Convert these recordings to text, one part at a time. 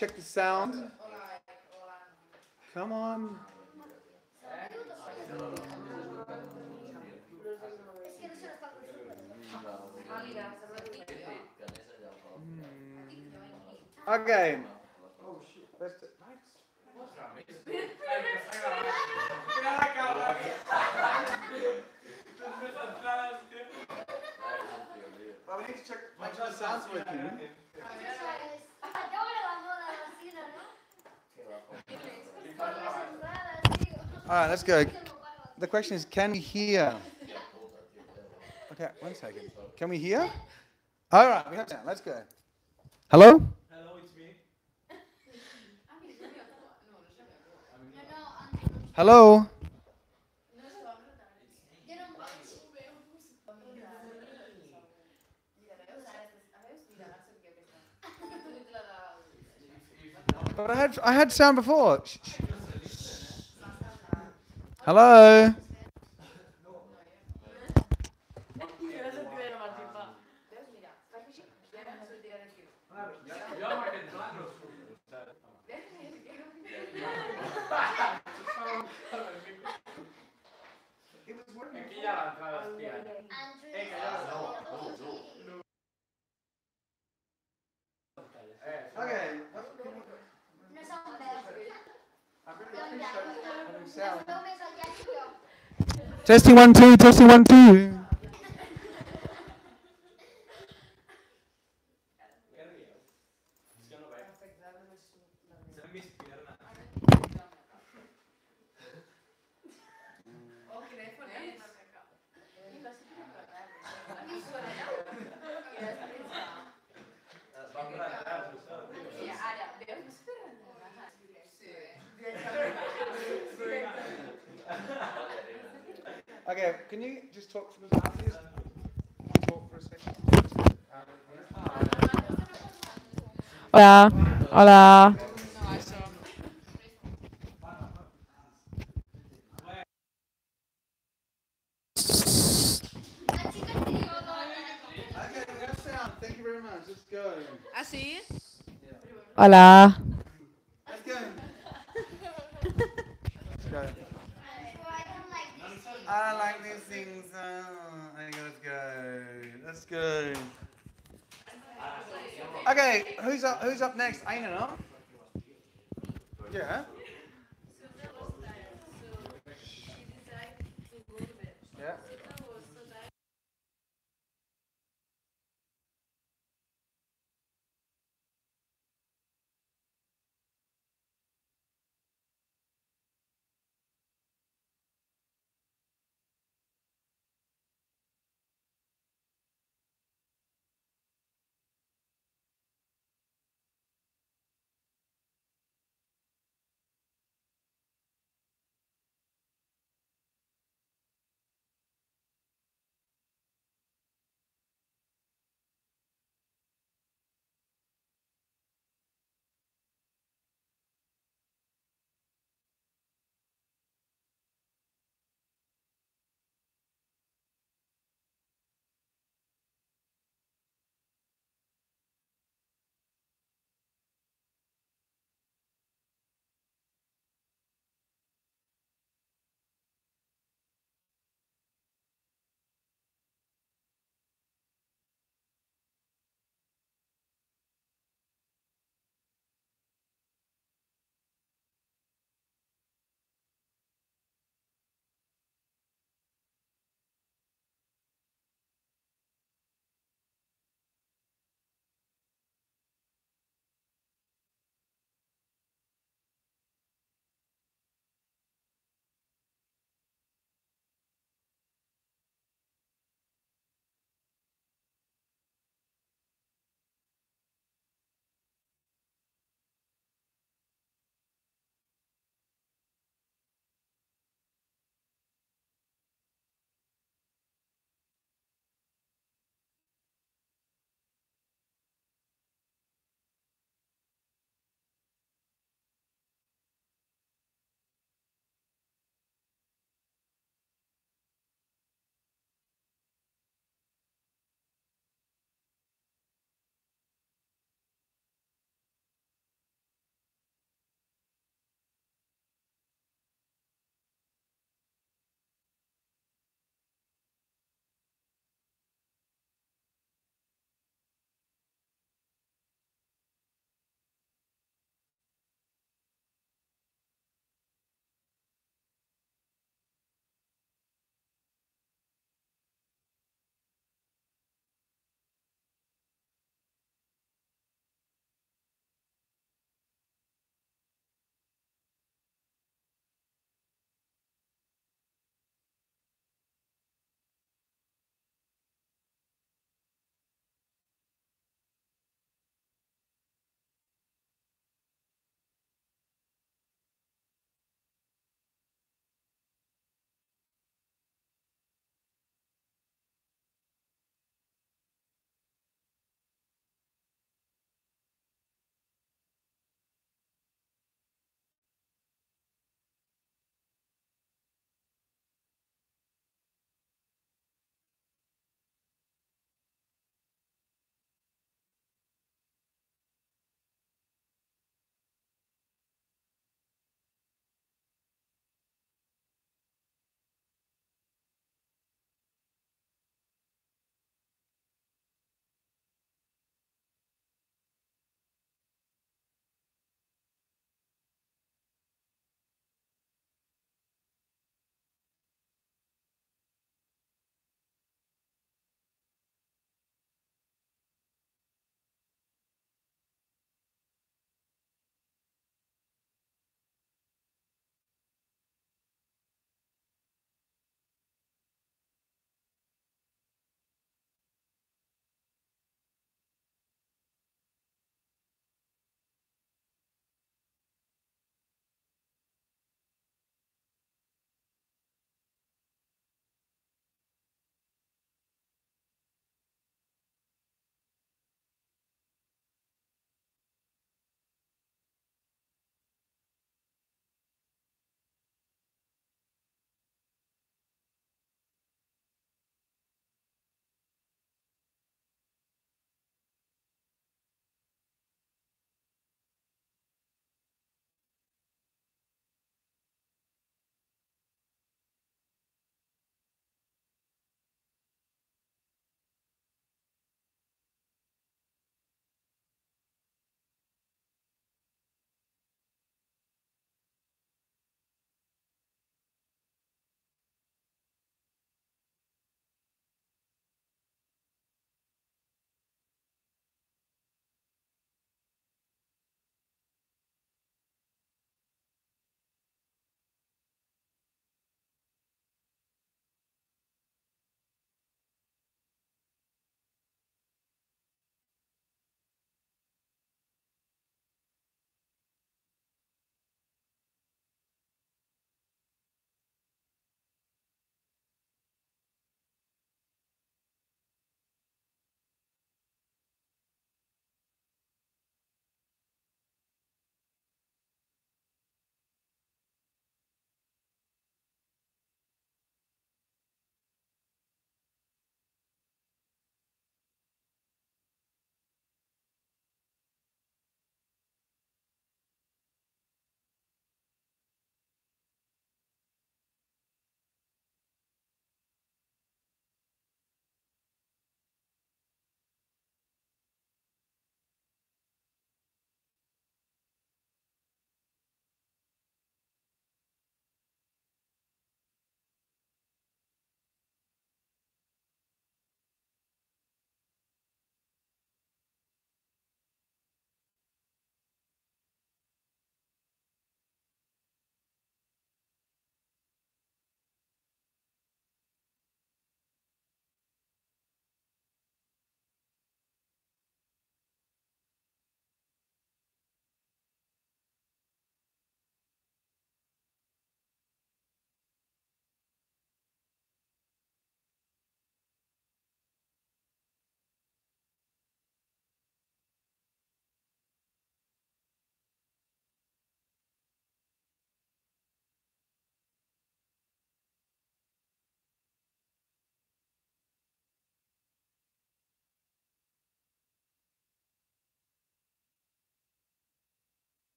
check the sound. Come on. Okay. Well, we need to check, make sure the sound's working. All right, let's go. The question is, can we hear? Okay, 1 second. Can we hear? All right, we have sound. Let's go. Hello? Hello, it's me. Hello? But I had sound before. Shh, shh. Hello? Okay. Testing 1 2, testing 1 2. Okay, can you just talk for the after this? Talk for a second. Hola, hola. Okay, we have sound. Thank you very much. Let's go. ¿Ah, sí? Hola. Let's go. Let's go. I like these things. Okay, let's go. Let's go. Okay, who's up? Who's up next? Aina, no? Yeah. Yeah.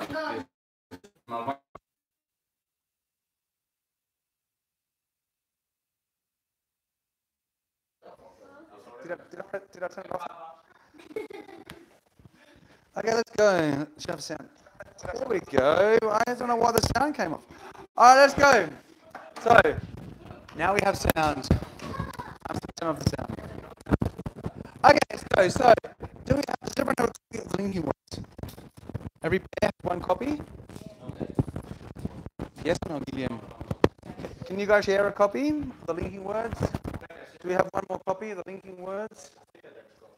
Did I turn it off? Okay, let's go. Should have sound. There we go. I don't know why the sound came off. All right, let's go. So, now we have sound. I'm going to turn off the sound. Okay, let's go. So, does everyone have a copy of the linking words? Every pair has one copy? Yes or no, Gillian? Can you guys share a copy of the linking words? Do we have one more copy of the linking words?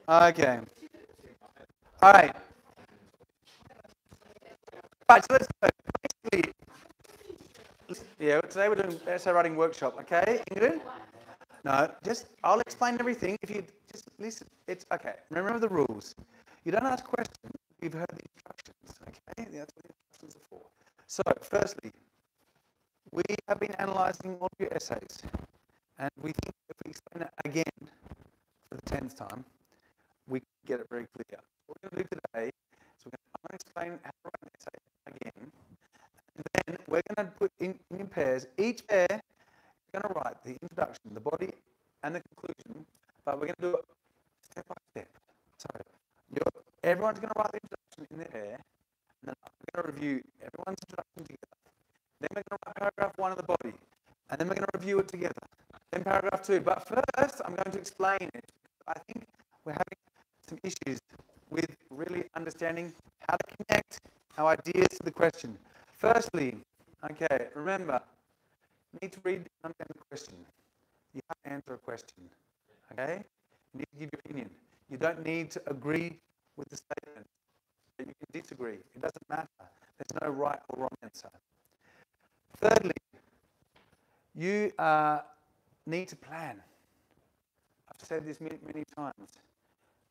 Okay. All right. Right, so let's go. Basically, yeah, today we're doing essay writing workshop, okay? Ingrid? No, I'll explain everything. If you just listen, it's okay. Remember the rules. You don't ask questions. You've heard the instructions, okay? That's what the instructions are for. So, firstly, we have been analysing all of your essays, and we think if we explain it again for the 10th time, we can get it very clear. What we're going to do today is I'm going to explain how to write an essay again, and then we're going to put in pairs. Each pair is going to write the introduction, the body, and the conclusion, but we're going to do it step by step. So everyone's going to write the introduction in their pair, and then we're going to review everyone's introduction together. Then we're going to write paragraph 1 of the body, and then we're going to review it together. Then paragraph 2. But first, I'm going to explain it. I think we're having some issues with really understanding how to connect our ideas to the question. Firstly, okay, remember, you need to read and understand the question. You have to answer a question, okay? You need to give your opinion. You don't need to agree with the statement. You can disagree. It doesn't matter. There's no right or wrong answer. Thirdly, you need to plan. I've said this many times.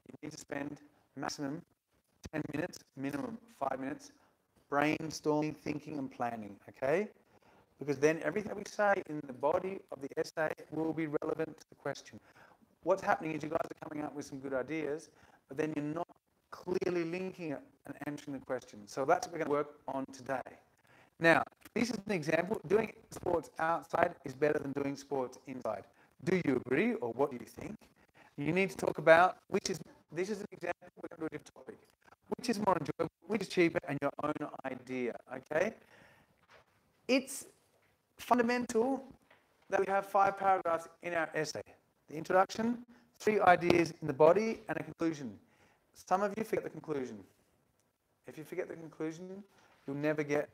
You need to spend maximum 10 minutes, minimum 5 minutes, brainstorming, thinking and planning, okay? Because then everything we say in the body of the essay will be relevant to the question. What's happening is you guys are coming up with some good ideas, but then you're not clearly linking it and answering the question. So that's what we're going to work on today. Now, this is an example. Doing sports outside is better than doing sports inside. Do you agree, or what do you think? You need to talk about this is an example. We're going to do a different topic. Which is more enjoyable, which is cheaper, and your own idea, okay? It's fundamental that we have 5 paragraphs in our essay. The introduction, 3 ideas in the body, and a conclusion. Some of you forget the conclusion. If you forget the conclusion, you'll never get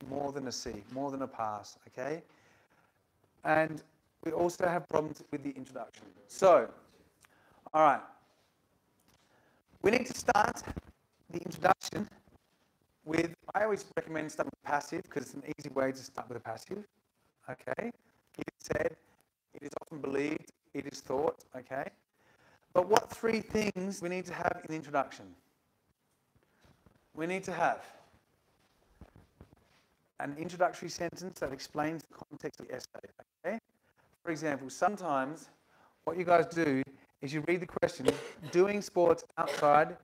more than a C, more than a pass, okay? And we also have problems with the introduction. So, all right. We need to start the introduction with, I always recommend starting with passive because it's an easy way to start with a passive, okay? It is said, it is often believed, it is thought, okay? But what 3 things we need to have in the introduction? We need to have an introductory sentence that explains the context of the essay, okay? For example, sometimes what you guys do is you read the question, doing sports outside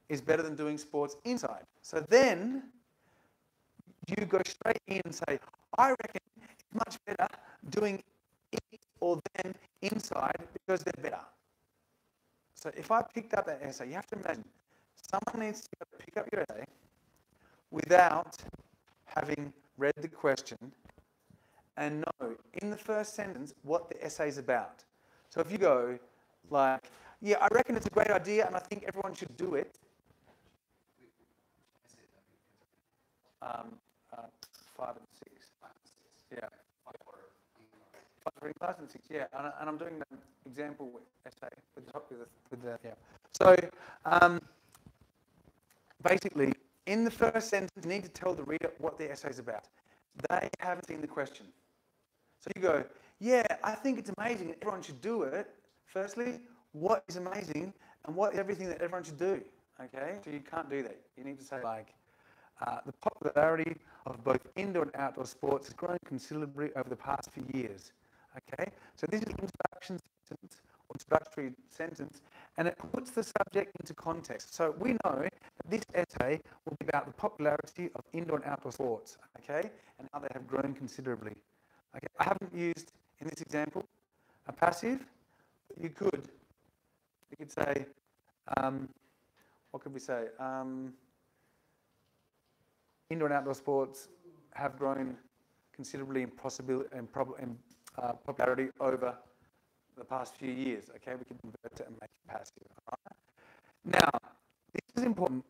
is better than doing sports inside. So then you go straight in and say, I reckon it's much better doing it or them inside because they're better. So if I picked up that essay, you have to imagine someone needs to pick up your essay without having read the question and know in the first sentence what the essay is about. So if you go like, yeah, I reckon it's a great idea and I think everyone should do it. 5 and 6. Yeah. 5 for class and 6, yeah. And I'm doing an example essay with the yeah. So basically, in the first sentence, you need to tell the reader what the essay is about. They haven't seen the question. So you go, yeah, I think it's amazing and everyone should do it. Firstly, what is amazing and what is everything that everyone should do? Okay, so you can't do that. You need to say like, the popularity of both indoor and outdoor sports has grown considerably over the past few years. Okay, so this is an introduction sentence or introductory sentence, and it puts the subject into context. So we know that this essay will be about the popularity of indoor and outdoor sports, okay, and how they have grown considerably. Okay, I haven't used, in this example, a passive, but you could say, what could we say? Indoor and outdoor sports have grown considerably in popularity over the past few years. Okay, we can convert it and make it passive. Right? Now, this is important.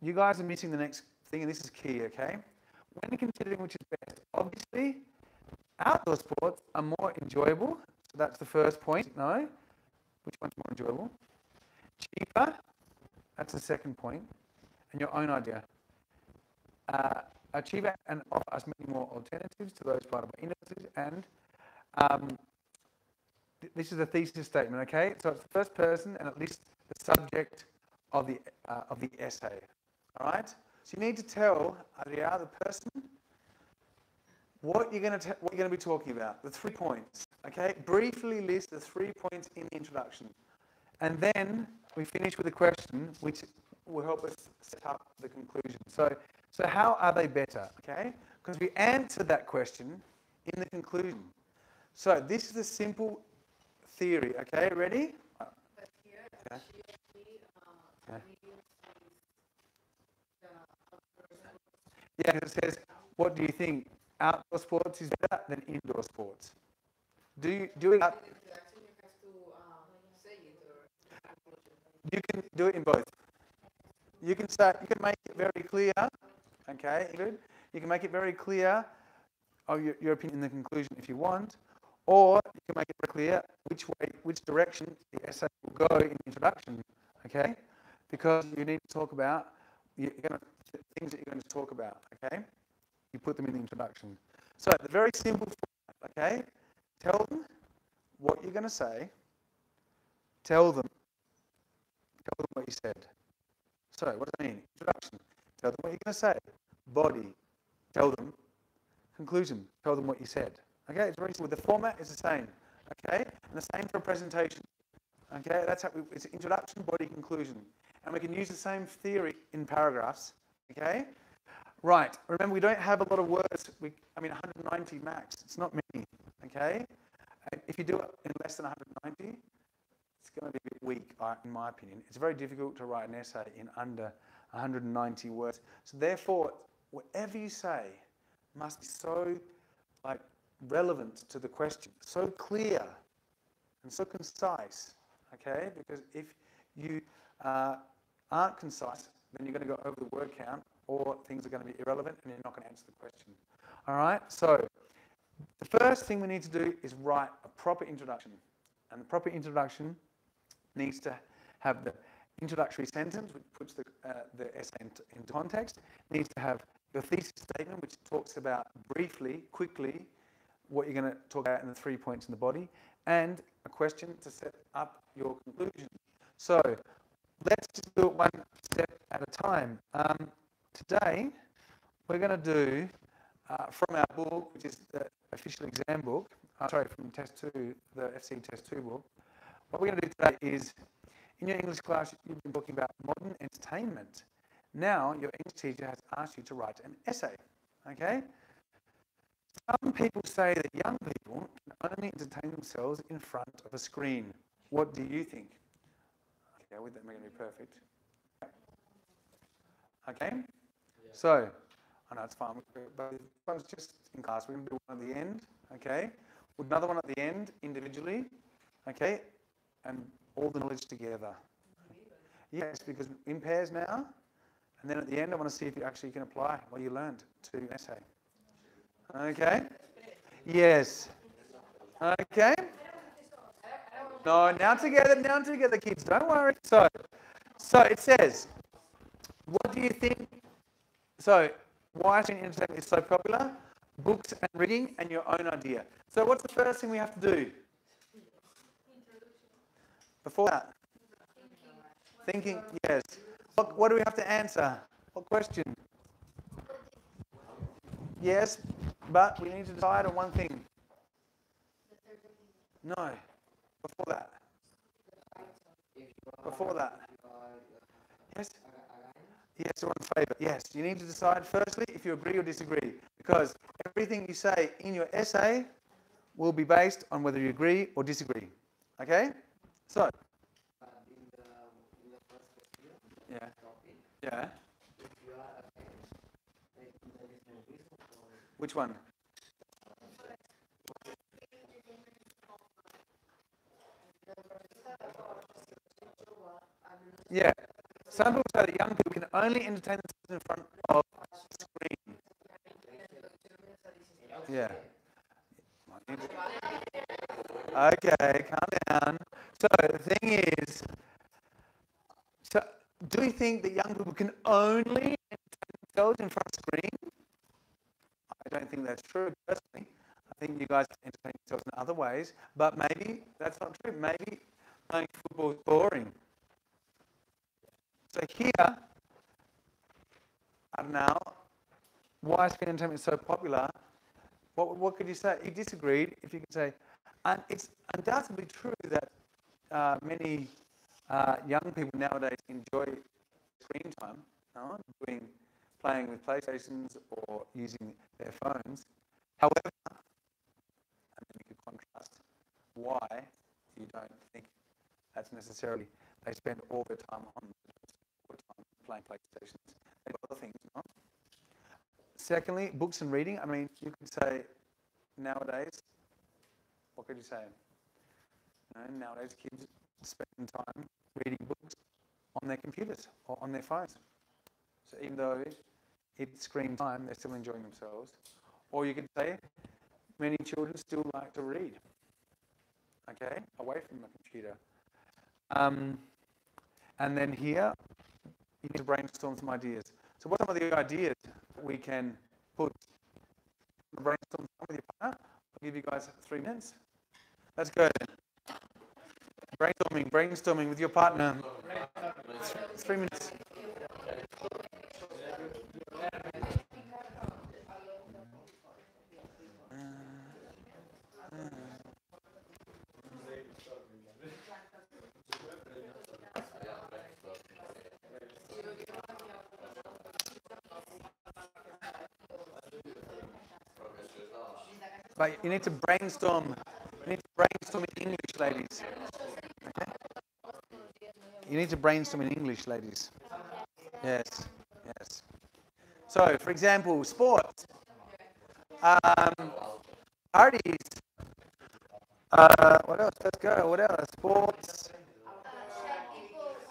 You guys are missing the next thing, and this is key. Okay, when considering which is best, obviously, outdoor sports are more enjoyable. So that's the first point. No, which one's more enjoyable? Cheaper. That's the second point, and your own idea. Are cheaper and offer us many more alternatives to those provided by industries, and this is a thesis statement, okay? So it's the first person and at least the subject of the essay, all right? So you need to tell the other person what you're going to be talking about, the 3 points, okay? Briefly list the 3 points in the introduction, and then we finish with a question which will help us set up the conclusion. So how are they better, okay? Because we answer that question in the conclusion. So this is a simple theory, okay? Ready? But here, Okay. she actually Okay. medium says the outdoor sports. Yeah, it says, what do you think? Outdoor sports is better than indoor sports. Doing that, You actually have to say it or you can do it in both. You can make it very clear, okay, good. You can make it very clear of your opinion in the conclusion if you want, or you can make it very clear which direction the essay will go in the introduction, okay? Because you need to talk about things that you're going to talk about, okay? You put them in the introduction. So the very simple format, okay? Tell them what you're going to say. Tell them what you said. So what does that mean? Introduction. Tell them what you're going to say. Body. Tell them. Conclusion. Tell them what you said. Okay, it's very simple. The format is the same. Okay, and the same for a presentation. Okay, that's how it's introduction, body, conclusion, and we can use the same theory in paragraphs. Okay, right. Remember, we don't have a lot of words. 190 max. It's not many. Okay, if you do it in less than 190, it's going to be a bit weak, in my opinion. It's very difficult to write an essay in under 190 words. So therefore, whatever you say must be so relevant to the question, so clear and so concise, okay? Because if you aren't concise, then you're going to go over the word count, or things are going to be irrelevant and you're not going to answer the question. All right, so the first thing we need to do is write a proper introduction, and the proper introduction needs to have the introductory sentence, which puts the essay into context. It needs to have your thesis statement, which talks about briefly, quickly, what you're going to talk about in the 3 points in the body, and a question to set up your conclusion. So let's just do it one step at a time. Today, we're going to do, from our book, which is the official exam book, from Test 2, the FCE Test 2 book, what we're going to do today is, in your English class, you've been talking about modern entertainment. Now, your English teacher has asked you to write an essay, okay? Some people say that young people can only entertain themselves in front of a screen. What do you think? Okay, with that, we're going to be perfect. Okay? Yeah. So, I know it's fine, but if I was just in class, we're going to do one at the end, okay? With another one at the end, individually, okay? And all the knowledge together. Yes, because in pairs now, and then at the end, I want to see if you actually can apply what you learned to an essay. Okay? Yes. Okay? No, now together, kids. Don't worry. So it says, what do you think? So, why entertainment is so popular? Books and reading and your own idea. So, what's the first thing we have to do? Before that? Thinking, yes. What do we have to answer? What question? Yes, but we need to decide on one thing. No. Before that. before that? Yes? Yes or in favour? Yes. You need to decide firstly if you agree or disagree, because everything you say in your essay will be based on whether you agree or disagree. Okay? So. Yeah. Yeah. Which one? Yeah. Some people say that young people can only entertain themselves in front of a screen. Yeah. Okay, calm down. So the thing is, so do you think that young people can only entertain themselves in front of a screen? I don't think that's true, personally. I think you guys entertain yourselves in other ways, but maybe that's not true. Maybe playing football is boring. So here, I don't know, why screen entertainment is so popular. What could you say? You disagreed. If you could say, and it's undoubtedly true that many young people nowadays enjoy screen time, playing with PlayStations or using their phones. However, and then you could contrast why you don't think that's necessarily they spend all their time playing PlayStations and other things. You know? Secondly, books and reading. I mean, you could say nowadays, what could you say? Nowadays, kids spend time reading books on their computers or on their phones. So even though it's screen time, they're still enjoying themselves. Or you could say many children still like to read, okay, away from the computer. And then here, you need to brainstorm some ideas. So what are some of the ideas we can put? Brainstorm with your partner. I'll give you guys 3 minutes. Let's go. Brainstorming with your partner. 3 minutes. But you need to brainstorm. You need to brainstorm in English, ladies. Okay? You need to brainstorm in English, ladies. Yes. Yes. So, for example, sports, parties. What else? Let's go. What else? Sports,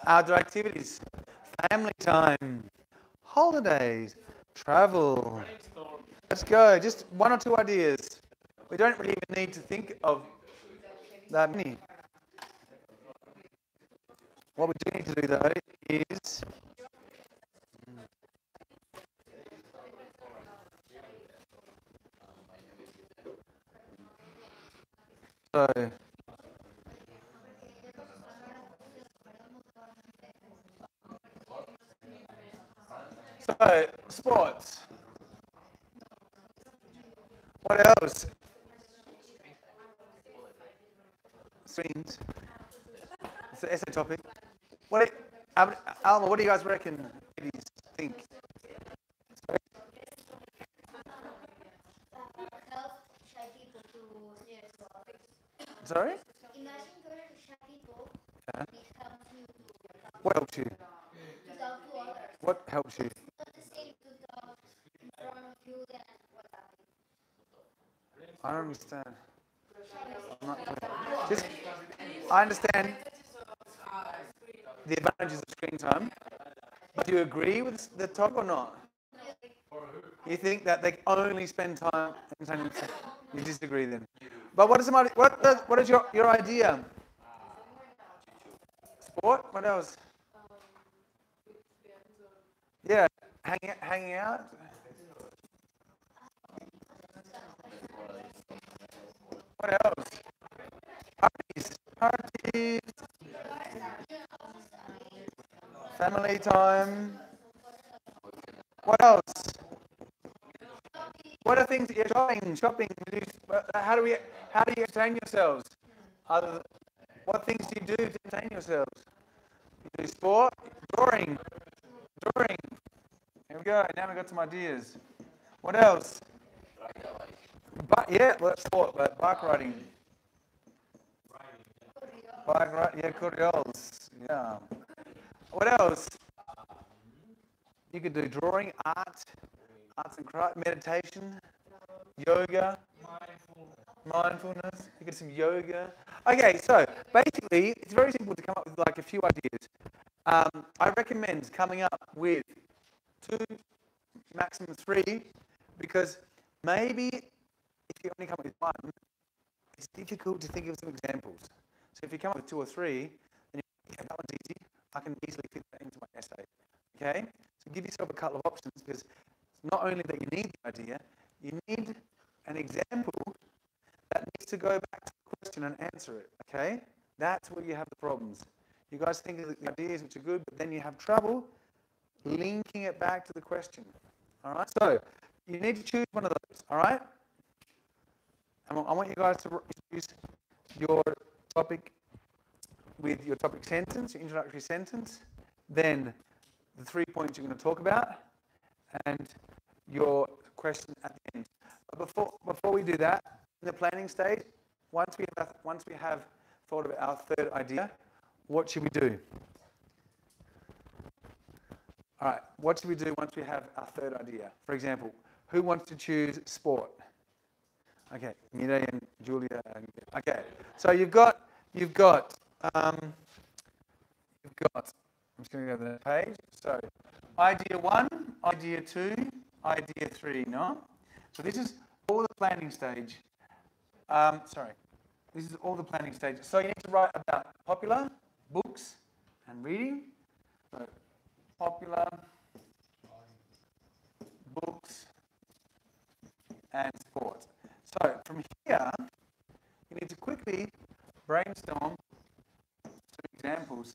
outdoor activities, family time, holidays, travel. Let's go. Just 1 or 2 ideas. We don't really even need to think of that many. What we do need to do though is so sports. What else? Streams. It's an essay topic. Alma, what do you guys reckon? Ladies, think. Sorry? Imagine going to shy people. Yeah. It helps you What helps you? to talk to others. What helps you? Not the same to talk in front of you than what happened. I don't understand. I'm not clear. Just, I understand the advantages of screen time, but do you agree with the talk or not? You think that they only spend time entertaining themselves? You disagree then. But what is your idea? Sport? What else? Yeah, hanging out. What else? Parties, family time. What else? What are things that you're shopping? How do you entertain yourselves? What things do you do to entertain yourselves? Do sport, drawing. Here we go. Now we got some ideas. What else? But yeah, well, that's sport, but bike riding. Bike ride, yeah, coriolis. Yeah. What else? You could do drawing, arts and craft, meditation, yoga, mindfulness. You get some yoga. Okay, so basically, it's very simple to come up with like a few ideas. I recommend coming up with 2, maximum 3, because maybe if you only come up with 1, it's difficult to think of some examples. So if you come up with 2 or 3, then yeah, that one's easy. I can easily fit that into my essay. Okay? So give yourself a couple of options, because it's not only that you need the idea, you need an example that needs to go back to the question and answer it. Okay? That's where you have the problems. You guys think of the ideas which are good, but then you have trouble linking it back to the question. All right? So you need to choose one of those. All right? I want you guys to use your topic with your topic sentence, your introductory sentence, then the 3 points you're going to talk about, and your question at the end. But before we do that, in the planning stage, once we have thought of our third idea, what should we do? All right, what should we do once we have our third idea? For example, who wants to choose sport? Okay, Mireille and Julia. Okay, so you've got. I'm just going to go to the page. So, idea 1, idea 2, idea 3. No. So this is all the planning stage. This is all the planning stage. So you need to write about popular books and reading. So popular books and sport. So from here, you need to quickly brainstorm some examples.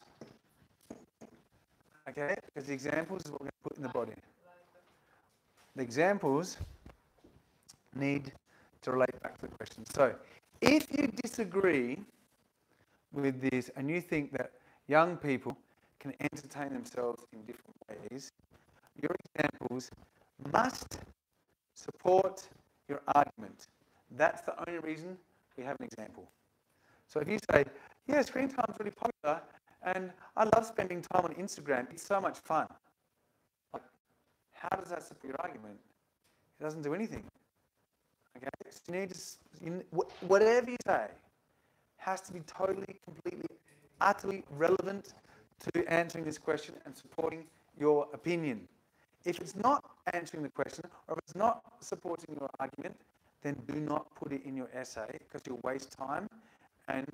Okay, because the examples is what we're going to put in the body. The examples need to relate back to the question. So if you disagree with this and you think that young people can entertain themselves in different ways, your examples must support your argument. That's the only reason we have an example. So if you say, yeah, screen time is really popular and I love spending time on Instagram, it's so much fun. Like, how does that support your argument? It doesn't do anything. Okay, so you need to, whatever you say has to be totally, completely, utterly relevant to answering this question and supporting your opinion. If it's not answering the question, or if it's not supporting your argument, then do not put it in your essay, because you'll waste time and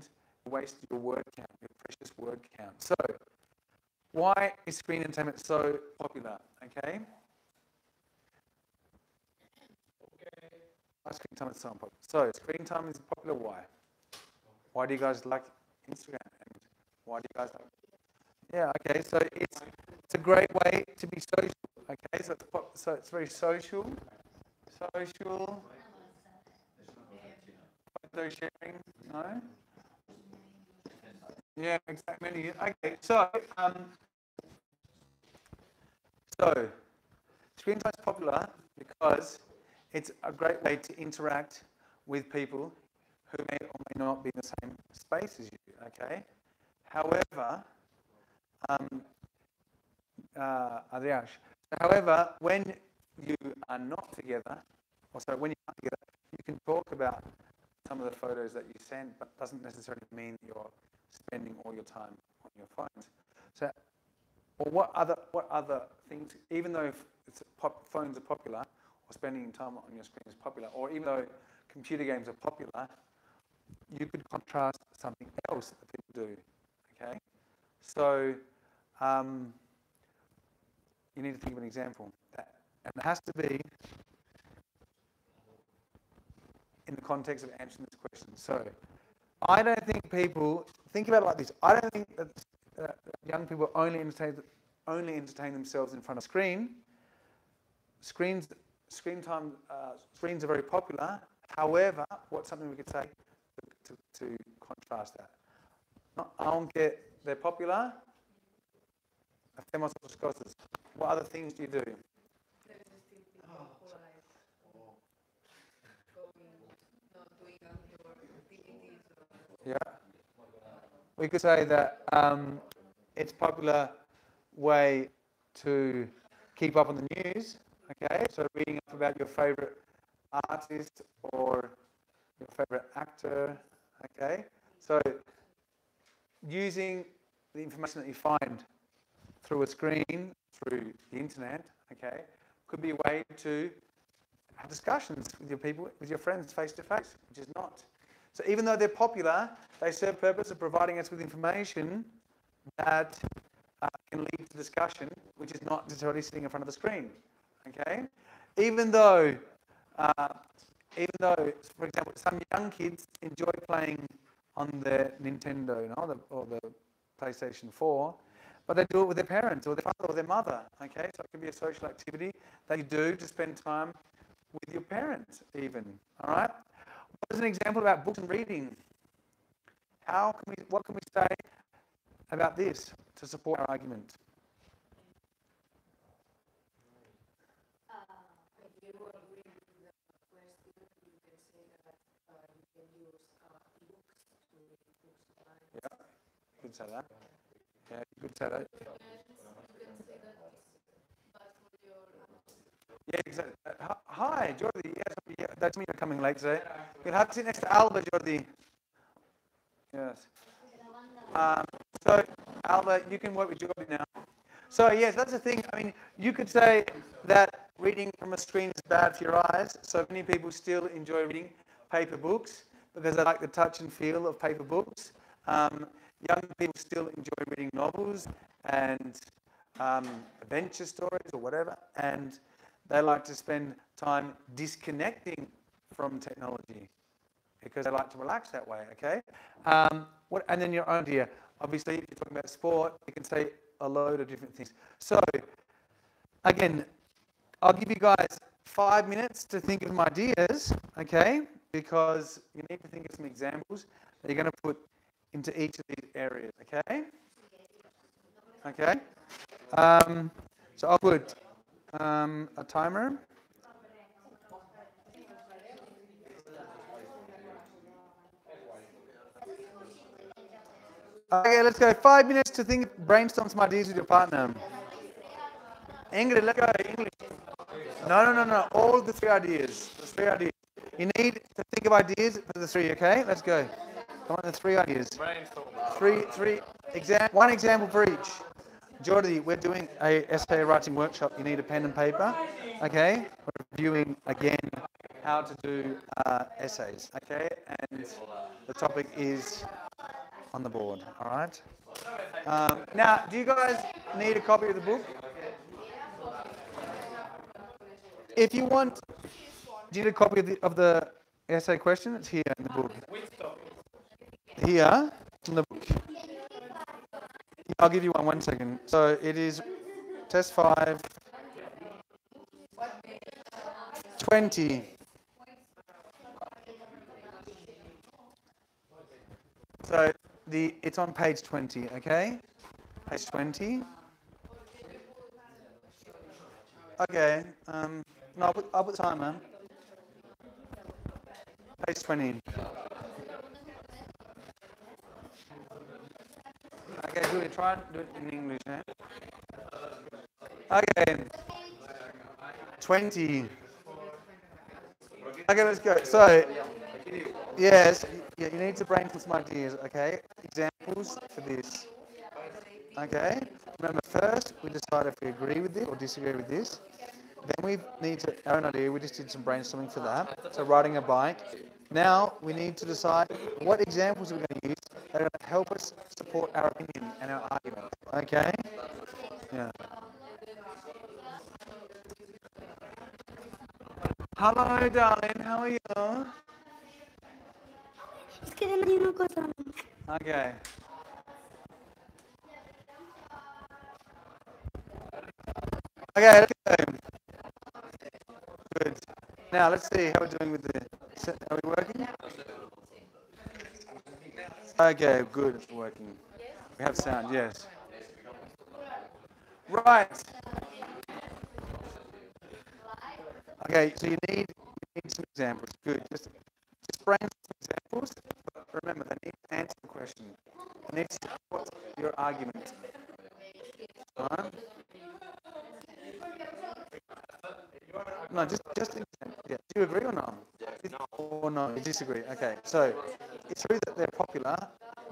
waste your word count, your precious word count. So, why is screen entertainment so popular? Okay. Why screen time is so popular? So, screen time is popular. Why? Why do you guys like Instagram? And why do you guys like? Yeah. Okay. So it's a great way to be social. Okay. So it's very social. Social. Photo sharing. No. Yeah, exactly. Okay, so screen time is popular because it's a great way to interact with people who may or may not be in the same space as you. Okay. However, when you are not together, when you're not together, you can talk about some of the photos that you send, but doesn't necessarily mean you're spending all your time on your phones. So, or what other things? Even though phones are popular, or spending time on your screen is popular, or even though computer games are popular, you could contrast something else that people do. Okay, so you need to think of an example, and it has to be in the context of answering this question. So, I don't think people think about it like this. I don't think that young people only entertain themselves in front of screen. Screen time. Screens are very popular. However, what's something we could say to contrast that? Aunque they're popular, Hacemos otras cosas. What other things do you do? There's still people who are like going, not doing outdoor activities or Yeah. We could say that it's a popular way to keep up on the news. Okay, so reading up about your favorite artist or your favorite actor. Okay, so using the information that you find through a screen, through the internet, okay, could be a way to have discussions with your people, with your friends face to face, which is not. So even though they're popular, they serve purpose of providing us with information that can lead to discussion, which is not necessarily sitting in front of the screen. Okay, even though, for example, some young kids enjoy playing on the Nintendo, or the PlayStation 4, but they do it with their parents or their father or their mother. Okay, so it can be a social activity that you do to spend time with your parents, even. All right. What is an example about books and reading? What can we say about this to support our argument? if you agree with the question, you can say that you can use ebooks to read books online. Yeah, you could say that. Yeah, you could say that. You can say that it's bad for your Yeah, exactly. Hi, Jordi. Yes, yeah, that's me. You're coming late today. You'll have to sit next to Alba, Jordi. Yes. So, Alba, you can work with Jordi now. So, yes, that's the thing. I mean, you could say that reading from a screen is bad for your eyes. So many people still enjoy reading paper books because they like the touch and feel of paper books. Young people still enjoy reading novels and adventure stories or whatever, and they like to spend time disconnecting from technology because they like to relax that way, okay? And then your idea. Obviously, if you're talking about sport, you can say a load of different things. So, again, I'll give you guys 5 minutes to think of some ideas, okay? Because you need to think of some examples that you're going to put into each of these areas, okay? Okay? So I'll put a timer. Okay, let's go. 5 minutes to think, brainstorm some ideas with your partner. Ingrid, let's go. English. No. All the three ideas. The three ideas. You need to think of ideas for the three, okay? Let's go. I want the three ideas. One example for each. Jordi, we're doing a essay writing workshop. You need a pen and paper, okay? We're reviewing again how to do essays, okay? And the topic is on the board, all right? Now, do you guys need a copy of the book? If you want, do you need a copy of the essay question? It's here in the book. Here, in the book. I'll give you one second. So it is test 5, 20. So it's on page 20, okay? Page 20. Okay. No, I'll put timer. Page 20. Okay, good. Try and do it in English, eh? Okay. 20. Okay, let's go. So, yes, you need to brainstorm some ideas, okay? Examples for this. Okay? Remember, first, we decide if we agree with this or disagree with this. Then we need to, our own idea, we just did some brainstorming for that. So riding a bike. Now we need to decide what examples we're going to use that are going to help us support our opinion and our argument. Okay? Yeah. Hello, darling. How are you? Okay. Okay, let's go. Good. Now let's see how we're doing with the. Are we working? Okay, good. It's working. We have sound. Yes. Right. Okay, so you need some examples. Good. Just brainstorm some examples. But remember, they need to answer the question. They need to support your argument. Alright? No, just an example. Yeah. Do you agree or not? Or no? You disagree. Okay. So it's true that they're popular,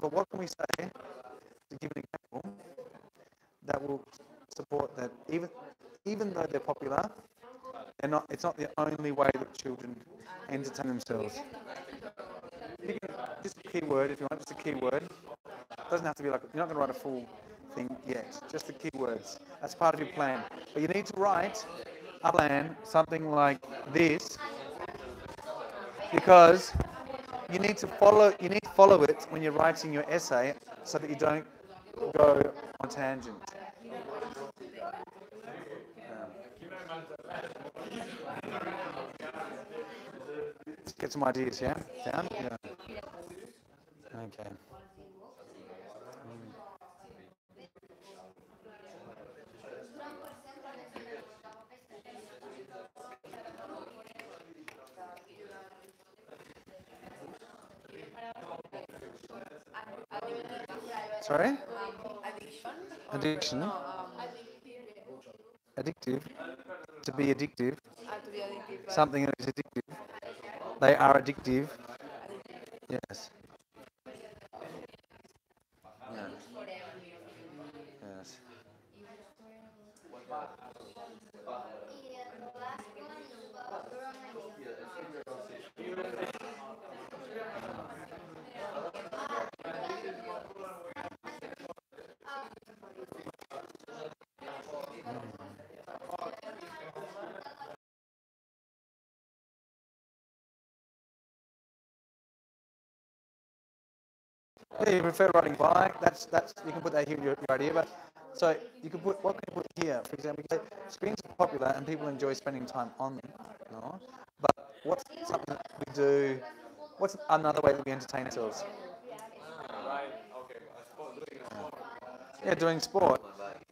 but what can we say to give an example that will support that even though they're popular, they're not. It's not the only way that children entertain themselves. You can, just a keyword if you want. Just a keyword. It doesn't have to be like you're not going to write a full thing yet. Just the keywords. That's part of your plan. But you need to write a plan, something like this, because you need to follow. You need to follow it when you're writing your essay, so that you don't go on tangent. Let's get some ideas, yeah? Down? Yeah. Okay. Sorry? Addiction? Addictive? To be addictive? Something that is addictive. They are addictive. Yes. Yeah. Yes. Yeah, you prefer riding bike. That's you can put that here in your idea. But so you can put what can you put here? For example, you say screens are popular and people enjoy spending time on them. No? But what's something that we do? What's another way that we entertain ourselves? Yeah, doing sport.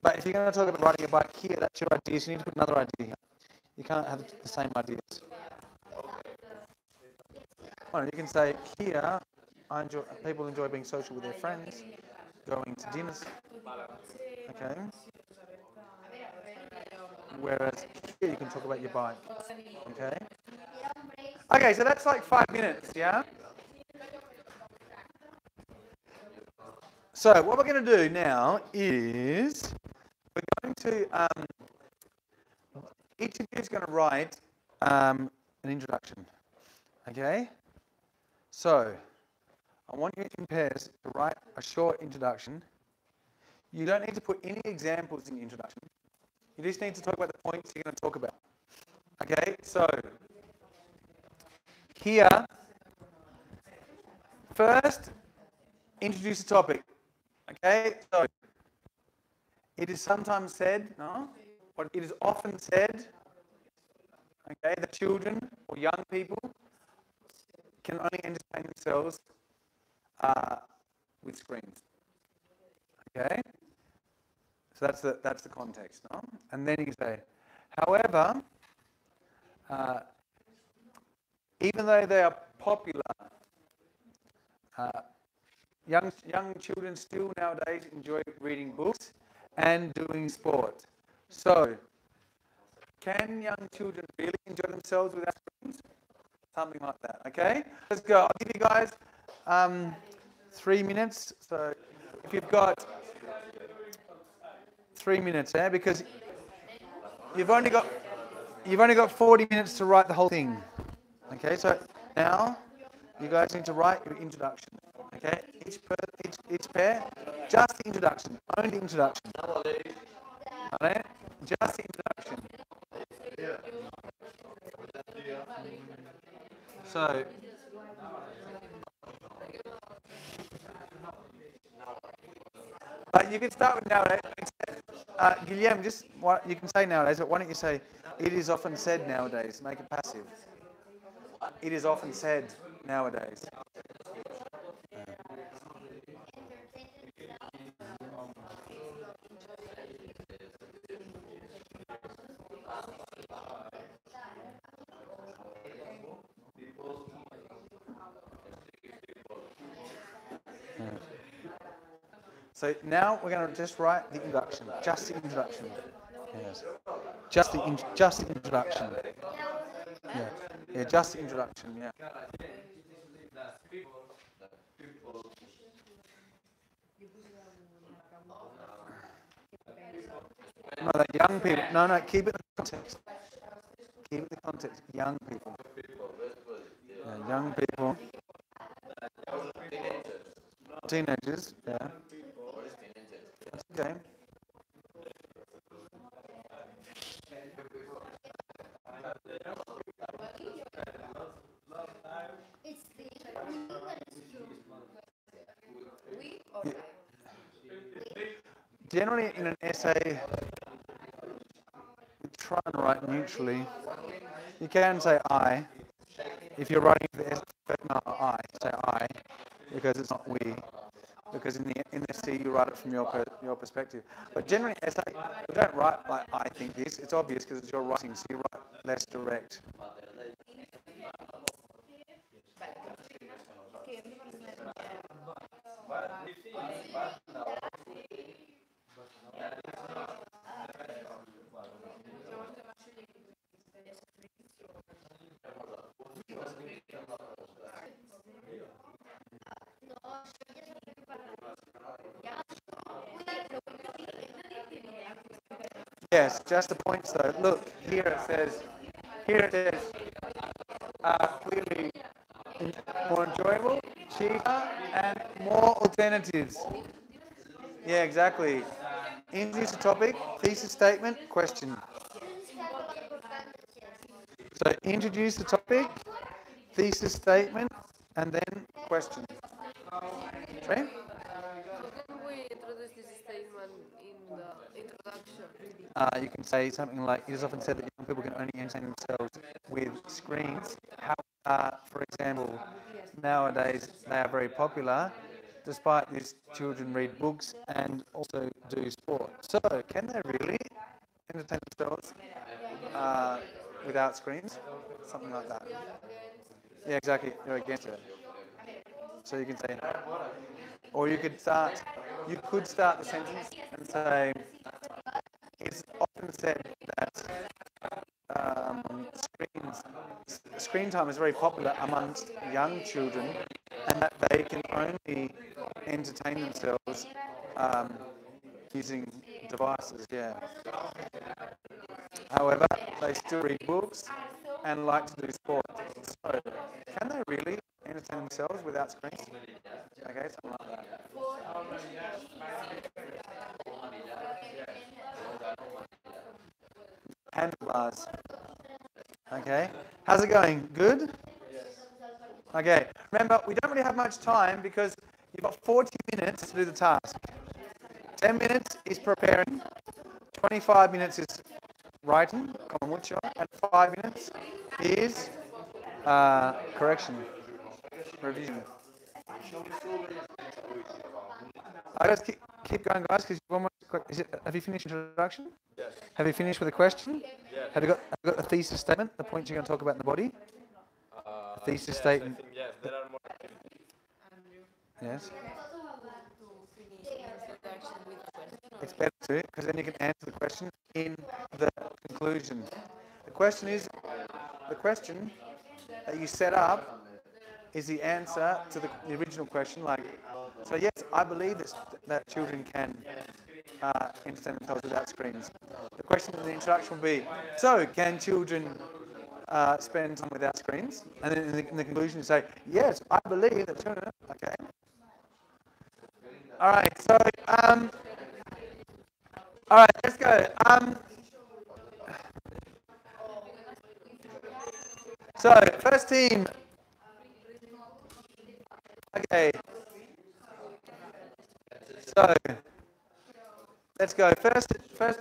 But if you're going to talk about riding a bike here, that's your idea. So you need to put another idea here. You can't have the same ideas. Well, you can say here, people enjoy being social with their friends, going to dinners. Okay. Whereas here you can talk about your bike. Okay. Okay, so that's like 5 minutes, yeah? So what we're going to do now is we're going to, each of you is going to write an introduction. Okay? So I want you in pairs to write a short introduction. You don't need to put any examples in the introduction. You just need to talk about the points you're going to talk about. Okay? So here, first, introduce the topic. Okay? So it is sometimes said, no? But it is often said, okay, that children or young people can only entertain themselves with screens. Okay? So that's the context, no? And then you say, however, even though they are popular, young children still nowadays enjoy reading books and doing sport. So, can young children really enjoy themselves without screens? Something like that, okay? Let's go. I'll give you guys 3 minutes. So, if you've got 3 minutes there, because you've only got 40 minutes to write the whole thing. Okay, so now you guys need to write your introduction. Okay, each pair, just the introduction, only the introduction. Alright, just the introduction. So, but you can start with nowadays. Guillaume, just what you can say nowadays, but why don't you say, it is often said nowadays, make it passive. It is often said nowadays. So now we're going to just write the introduction, just the introduction. Yes. Just the introduction. Yeah. Yeah, just the introduction. Yeah. No, the young people. No, no. Keep it in context. Keep it in context. Young people. Yeah, young people. Teenagers. Yeah. That's okay. It's the we or it's you? We or Yeah. I? Generally, in an essay, you try and write neutrally. You can say I. If you're writing for the essay, no, I. Say I, because it's not we. Because in the C you write it from your perspective. But generally, essay, you don't write like I think this. It's obvious because it's your writing, so you write less direct. Yes, just the points though. Look, here it says, clearly more enjoyable, cheaper, and more alternatives. Yeah, exactly. Introduce a topic, thesis statement, question. So introduce the topic, thesis statement, and then question. Right? How can we introduce this statement in the introduction? You can say something like, it is often said that young people can only entertain themselves with screens. How, for example, nowadays they are very popular. Despite this, children read books and also do sport. So, can they really entertain themselves without screens? Something like that. Yeah, exactly. You're against it. So you can say, or you could start the sentence and say, it's often said that screen time is very popular amongst young children, and that they can only entertain themselves using devices. Yeah. However, they still read books and like to do sport. So, can they really entertain themselves without screens? Okay, something like that. Handlebars. Okay. How's it going? Good? Okay. Remember, we don't really have much time because you've got 40 minutes to do the task. 10 minutes is preparing. 25 minutes is writing, and 5 minutes is correction, revision. I just keep going, guys, because one more. Have you finished introduction? Yes. Have you finished with a question? Yes. Have you got the thesis statement, the points you're going to talk about in the body? The thesis statement. Yes, there are more. Yes. To finish the introduction with a question. It's better to, because then you can answer the question in the conclusion. The question that you set up is the answer to the original question. Like, so yes, I believe that children can entertain themselves without screens. The question in the introduction will be, so can children spend time without screens? And then in the conclusion you say, yes, I believe that children, okay. All right, so, all right, let's go. So, first team. Okay. So, let's go. First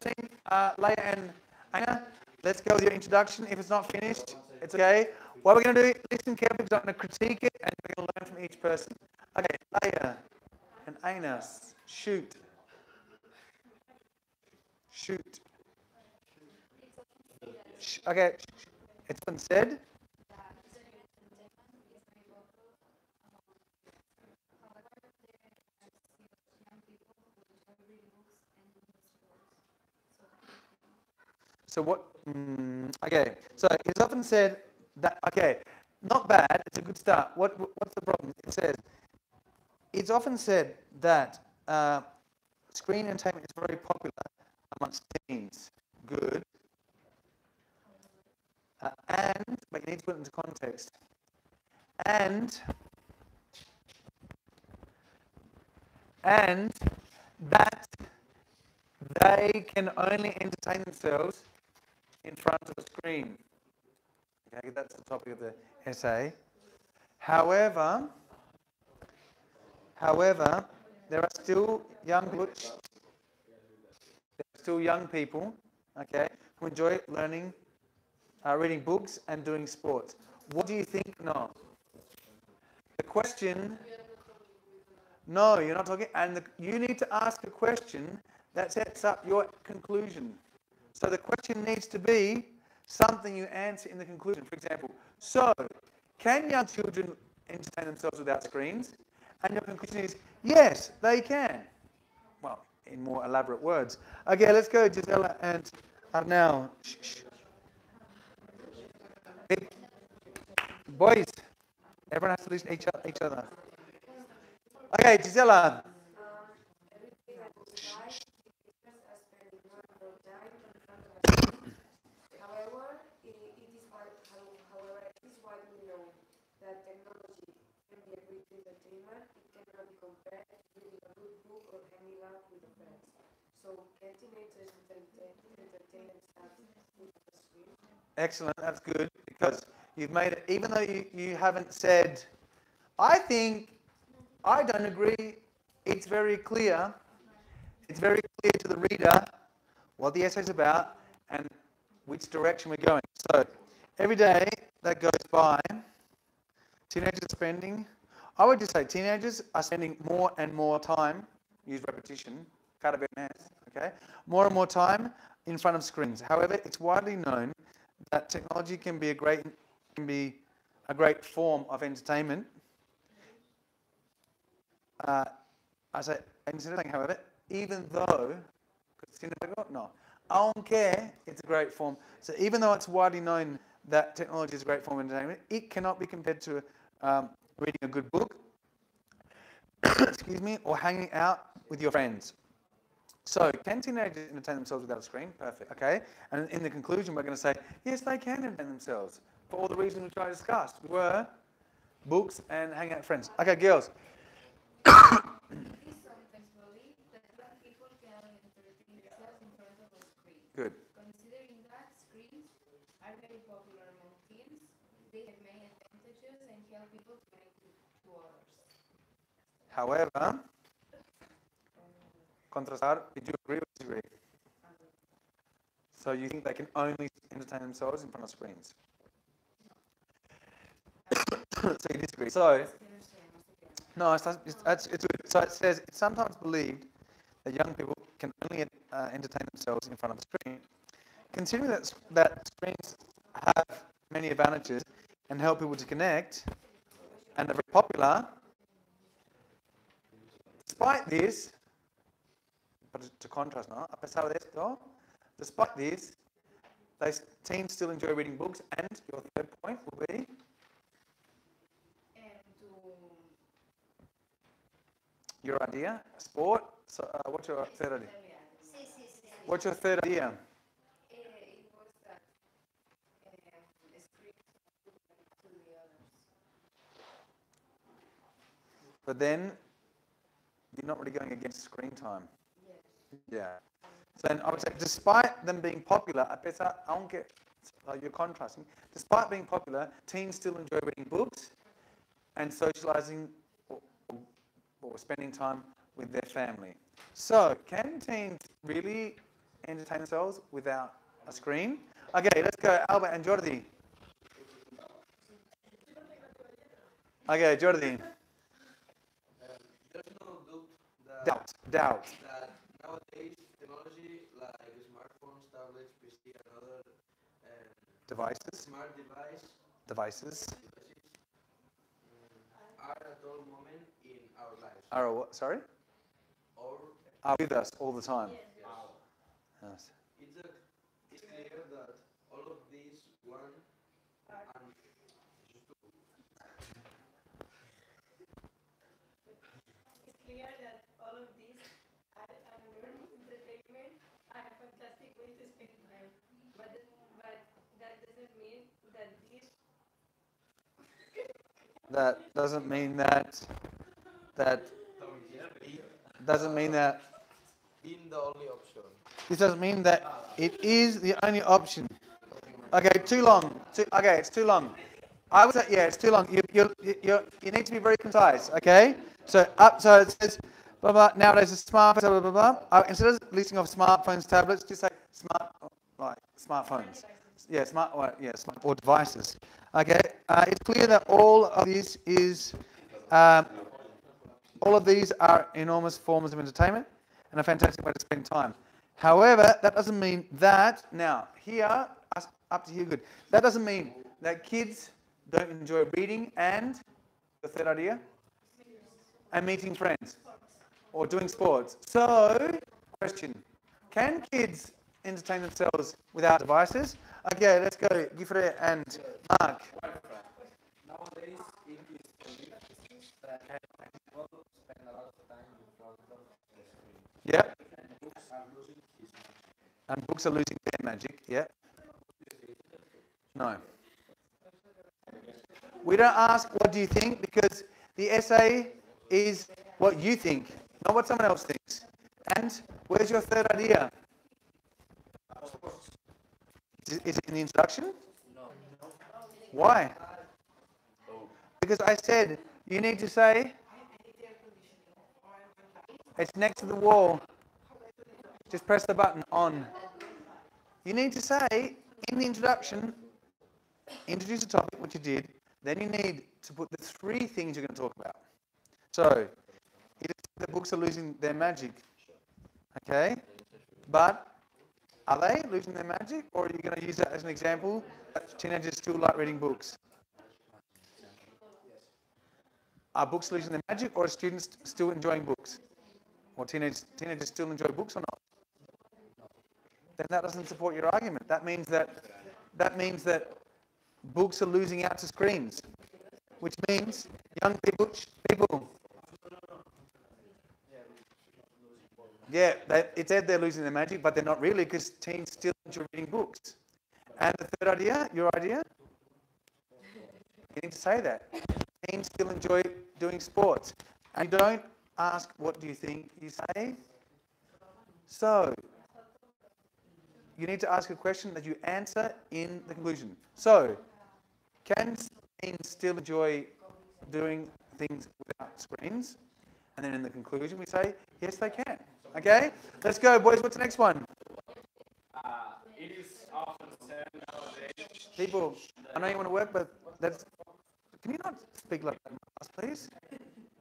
team, Leia and Anna, let's go with your introduction. If it's not finished, it's okay. What we're going to do, listen carefully because I'm going to critique it and we're going to learn from each person. Okay, Leia and Anna, shoot. Shoot. Okay, it's been said. So what? Okay. So it's often said that. Okay, not bad. It's a good start. What's the problem? It says it's often said that screen entertainment is very popular amongst teens. Good. But you need to put it into context. And that they can only entertain themselves in front of a screen. Okay, that's the topic of the essay. However, there are still young people, okay, who enjoy learning, reading books and doing sports. What do you think? No. The question. No, you're not talking. And you need to ask a question that sets up your conclusion. So the question needs to be something you answer in the conclusion. For example, so can young children entertain themselves without screens? And your conclusion is yes, they can. Well, in more elaborate words. Okay, let's go, Gisela and Arnau. Boys, everyone has to listen to each other. Okay, Gisela. However, it is widely known that technology can be a great entertainment. It cannot be compared to reading a good book or hanging out with friends. So, can teenagers entertain themselves with a screen? Excellent, that's good, because you've made it, even though you haven't said, I don't agree, it's very clear to the reader what the essay is about and which direction we're going. So, every day that goes by, teenagers are spending, I would just say teenagers are spending more and more time, use repetition, kind of math, okay, more and more time in front of screens. However, it's widely known that technology can be a great form of entertainment. I say entertaining, however, even though, no, I don't care, it's a great form. So even though it's widely known that technology is a great form of entertainment, it cannot be compared to reading a good book, excuse me, or hanging out with your friends. So, can teenagers entertain themselves without a screen? Perfect, okay? And in the conclusion, we're going to say, yes, they can entertain themselves for all the reasons which I discussed, were books and hanging out with friends. Okay, girls. It is sometimes believed that young people can entertain themselves in front of a screen. Good. Considering that screens are very popular among teens, they have many advantages and help people to connect to others. However, contrastar, did you agree or disagree? So you think they can only entertain themselves in front of screens? So you disagree. So, no, it's good. So it says it's sometimes believed that young people can only entertain themselves in front of a screen. Considering that screens have many advantages and help people to connect, and are very popular, despite this, but to contrast now, a pesar de esto, despite this, teens still enjoy reading books, and your third point will be? Your idea? Sport? So, what's your third idea? What's your third idea? It was that the screens to the others. But then, you're not really going against screen time. Yes. Yeah. So then I would say, despite them being popular, aunque you're contrasting, despite being popular, teens still enjoy reading books and socializing or spending time with their family. So, can teens really entertain themselves without a screen? Okay, let's go, Albert and Jordi. Okay, Jordi. There's no Doubt. that nowadays technology like smartphones, tablets, PC, and other Devices. smart Devices. are at all moment in our lives. Are what? Sorry? Or Are with us all the time. yes. Yes. It's clear that all of these one and It's clear that all of these are learning entertainment are a fantastic way to spend time. But that doesn't mean that this That doesn't mean that doesn't mean that in the only option. this doesn't mean that it is the only option. Okay, too long. Okay, it's too long. I would say, yeah, it's too long. You need to be very concise, okay? So it says, blah, blah, nowadays a smartphone, blah, blah, blah. Instead of listing off smartphones, tablets, just say smartphones. Yeah, smart or devices. Okay, it's clear that all of these are enormous forms of entertainment and a fantastic way to spend time. However, that doesn't mean that, now, here, up to here, good. That doesn't mean that kids don't enjoy reading and, the third idea, and meeting friends or doing sports. So, question, can kids entertain themselves without devices? Okay, let's go. Gifre and Mark. Nowadays, it is believed that people spend a lot of time in front of the screen. Yeah. And books are losing his magic. And books are losing their magic. Yeah. No. We don't ask what do you think because the essay is what you think, not what someone else thinks. And where's your third idea? Is it in the introduction? No. Why? Because I said you need to say it's next to the wall. Just press the button on. You need to say in the introduction, introduce the topic, which you did. Then you need to put the three things you're going to talk about. So, the books are losing their magic. Okay? But are they losing their magic? Or are you going to use that as an example? Teenagers still like reading books. Are books losing their magic or are students still enjoying books? Or teenagers still enjoy books or not? Then that doesn't support your argument. That means that books are losing out to screens, which means young people. Yeah, it said they're losing their magic, but they're not really because teens still enjoy reading books. And the third idea, your idea? You need to say that. Teens still enjoy doing sports. And you don't ask, what do you think? You say, so. You need to ask a question that you answer in the conclusion. So, can teens still enjoy doing things without screens? And then in the conclusion we say, yes, they can. Okay? Let's go, boys. What's the next one? It is often said nowadays. People, I know you want to work, but can you not speak like that, please?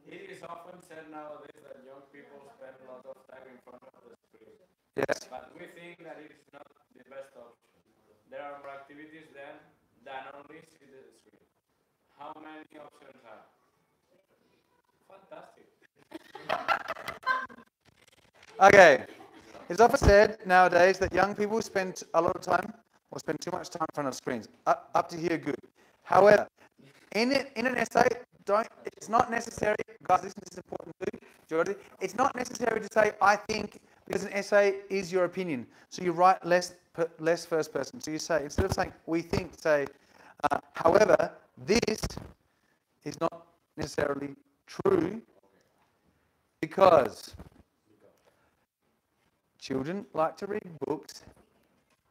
It is often said nowadays that young people spend a lot of time in front of the screen. Yes. But we think that it is not the best option. There are more activities then than only see the screen. How many options are? Fantastic. Okay. It's often said nowadays that young people spend a lot of time or spend too much time in front of screens. Up to here, good. However, in an essay, it's not necessary, guys, this is important too, Jordan, it's not necessary to say, I think, because an essay is your opinion. So you write less first person. So you say, instead of saying, we think, say, however, this is not necessarily true because children like to read books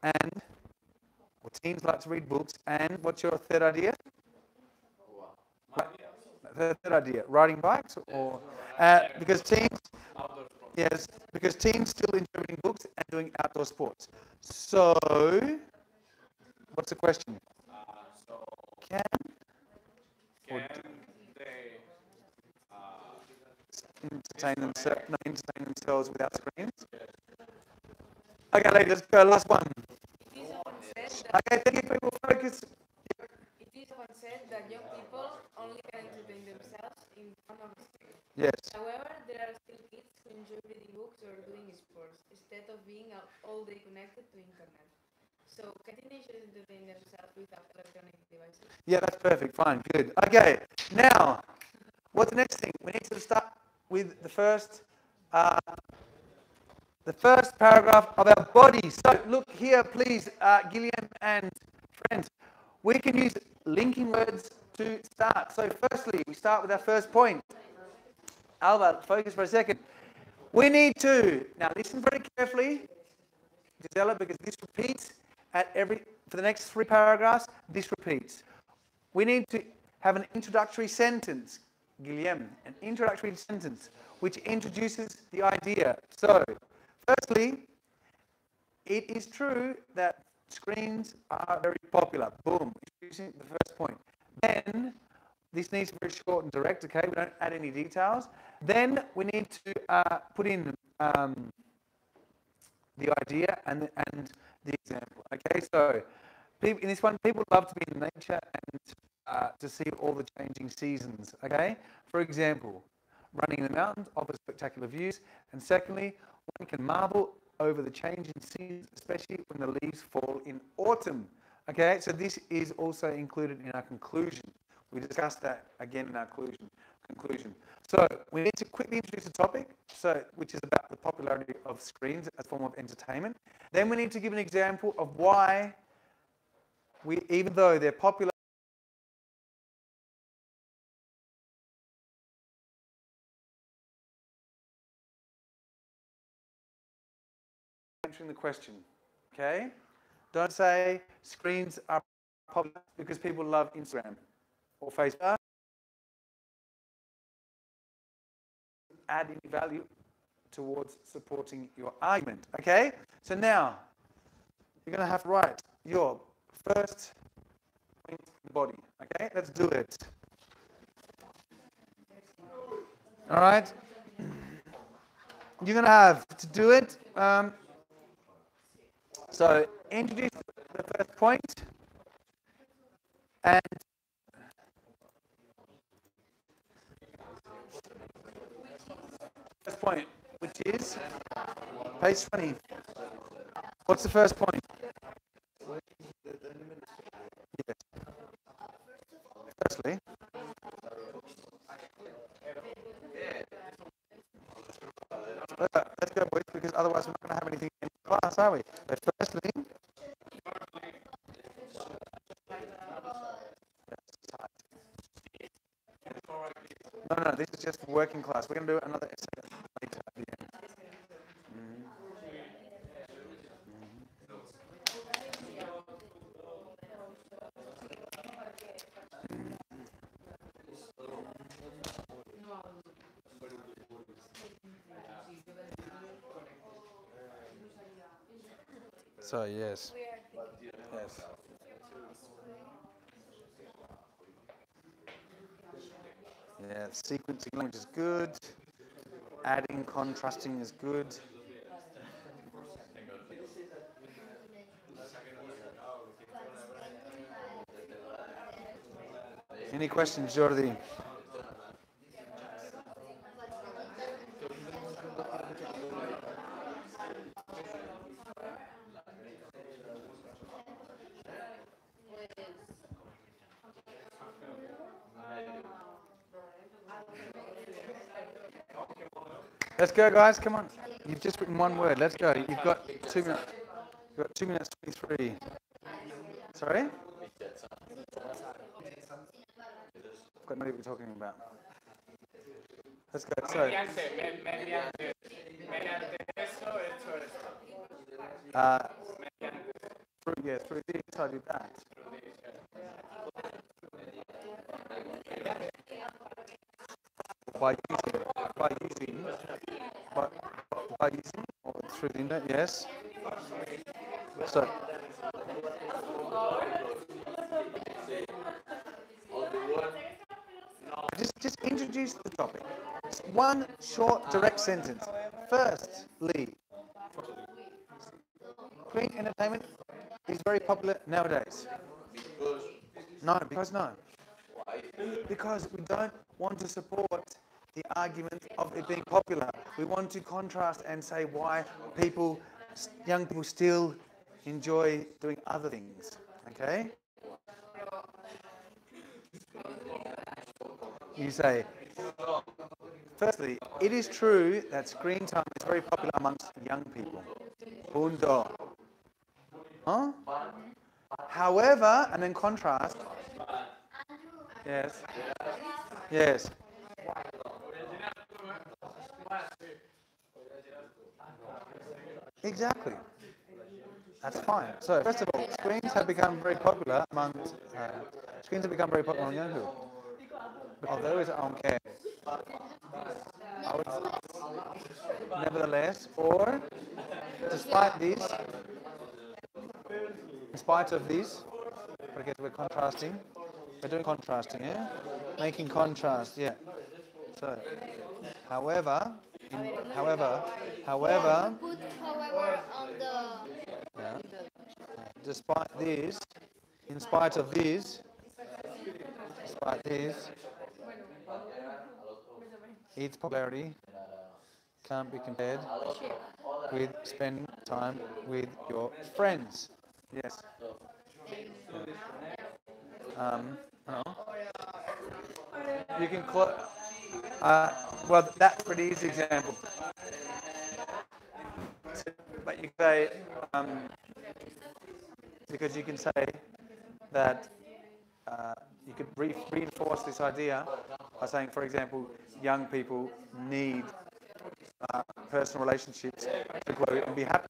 or teens like to read books, and what's your third idea? The third idea, riding bikes, or because teens still enjoy reading books and doing outdoor sports. So, what's the question? Can they entertain themselves without screens? Okay, ladies, let's go. Last one. It is often said Okay, thank you, people. Focus. that young people only can entertain themselves in front of a screen. Yes. However, there are still kids who enjoy reading books or doing sports instead of being all day connected to internet. So, can teenagers entertain themselves without electronic devices? Yeah, that's perfect. Fine, good. Okay, now, what's the next thing? We need to start with the first paragraph of our body. So look here, please, Gillian and friends. We can use linking words to start. So firstly, we start with our first point. Alva, focus for a second. We need to, now listen very carefully, Gisela, because this repeats for the next 3 paragraphs, this repeats. We need to have an introductory sentence, Guillaume, an introductory sentence which introduces the idea. So, firstly, it is true that screens are very popular. Boom, introducing the first point. Then, this needs to be very short and direct, okay? We don't add any details. Then we need to put in the idea and the example, okay? So, in this one, people love to be in nature and to see all the changing seasons, okay? For example, running in the mountains offers spectacular views. And secondly, one can marvel over the changing seasons, especially when the leaves fall in autumn, okay? So this is also included in our conclusion. We discussed that again in our conclusion. So we need to quickly introduce the topic, which is about the popularity of screens as a form of entertainment. Then we need to give an example of why even though they're popular, answering the question, okay? Don't say screens are popular because people love Instagram or Facebook. Add any value towards supporting your argument, okay? So now, you're going to have to write your first point in the body, okay? Let's do it. All right? You're going to have to do it. So introduce the first point and first point, which is page 20. What's the first point? Yes. Firstly, let's go, boys, because otherwise we're not going to have anything in class, are we? But firstly, no, this is just working class. We're going to do another essay later at the end. So, yes. Yeah, sequencing language is good. Adding, contrasting is good. Any questions, Jordi? Let's go, guys. Come on. You've just written one word. Let's go. You've got 2 minutes. You've got 2 minutes 23. Sorry? I've got no idea what you're talking about. Let's go. So, through this, I did that. By using, or through the internet, yes. So, just introduce the topic. Just one short, direct sentence. Firstly, screen entertainment is very popular nowadays. No. Because we don't want to support the argument of it being popular. We want to contrast and say why young people still enjoy doing other things. Okay? You say, firstly, it is true that screen time is very popular amongst young people. Punto. Huh? However, and in contrast, yes, yes, exactly. That's fine. So first of all, screens have become very popular amongst young people. Although it's on care. Nevertheless, or despite this, in spite of this, because we're contrasting, we're doing contrasting, yeah? Making contrast, yeah. So, however, however, Put however on the yeah, despite this, in spite of this, despite this, its popularity can't be compared with spending time with your friends. Yes. Oh. You can close. Well, that's a pretty easy example. But you can say, because you can say that you could reinforce this idea by saying, for example, young people need personal relationships to grow and be happy.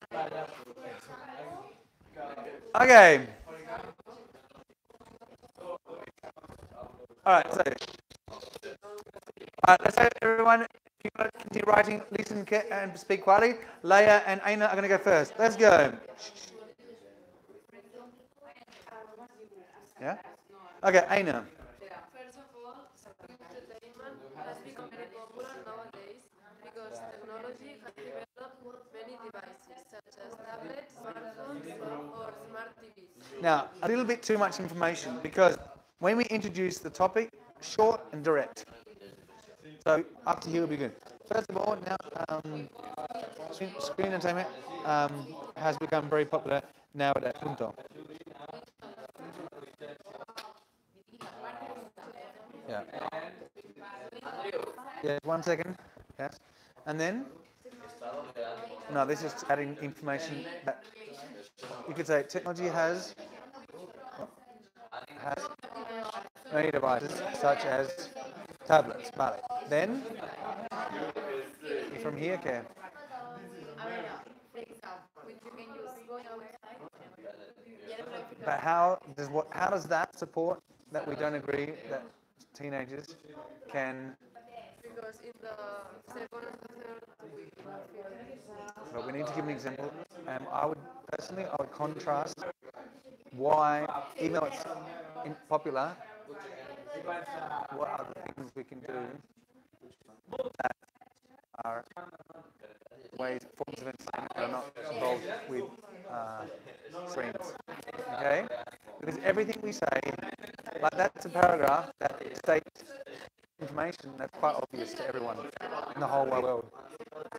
Okay. All right. So, let's say everyone, if you want to continue writing, listen and speak quietly. Leia and Aina are going to go first. Let's go. Yeah. Okay, Aina. First of all, entertainment has become very popular nowadays because technology has developed many devices such as tablets, smartphones, or smart TVs. Now, a little bit too much information because when we introduce the topic, short and direct. So up to here will be good. First of all, now screen entertainment has become very popular nowadays. Punto. Yeah. Yeah. 1 second. Yes. And then, no, this is adding information that you could say technology has many devices such as tablets. Vale. Then, from here, okay. But how does that support that we don't agree that teenagers can? Because in the second and the third But we need to give an example. I would contrast why, even though it's popular, what are the things we can do that are ways, forms of entertainment that are not involved with screens. Okay? Because everything we say, like that's a paragraph that states information that's quite obvious to everyone in the whole wide world.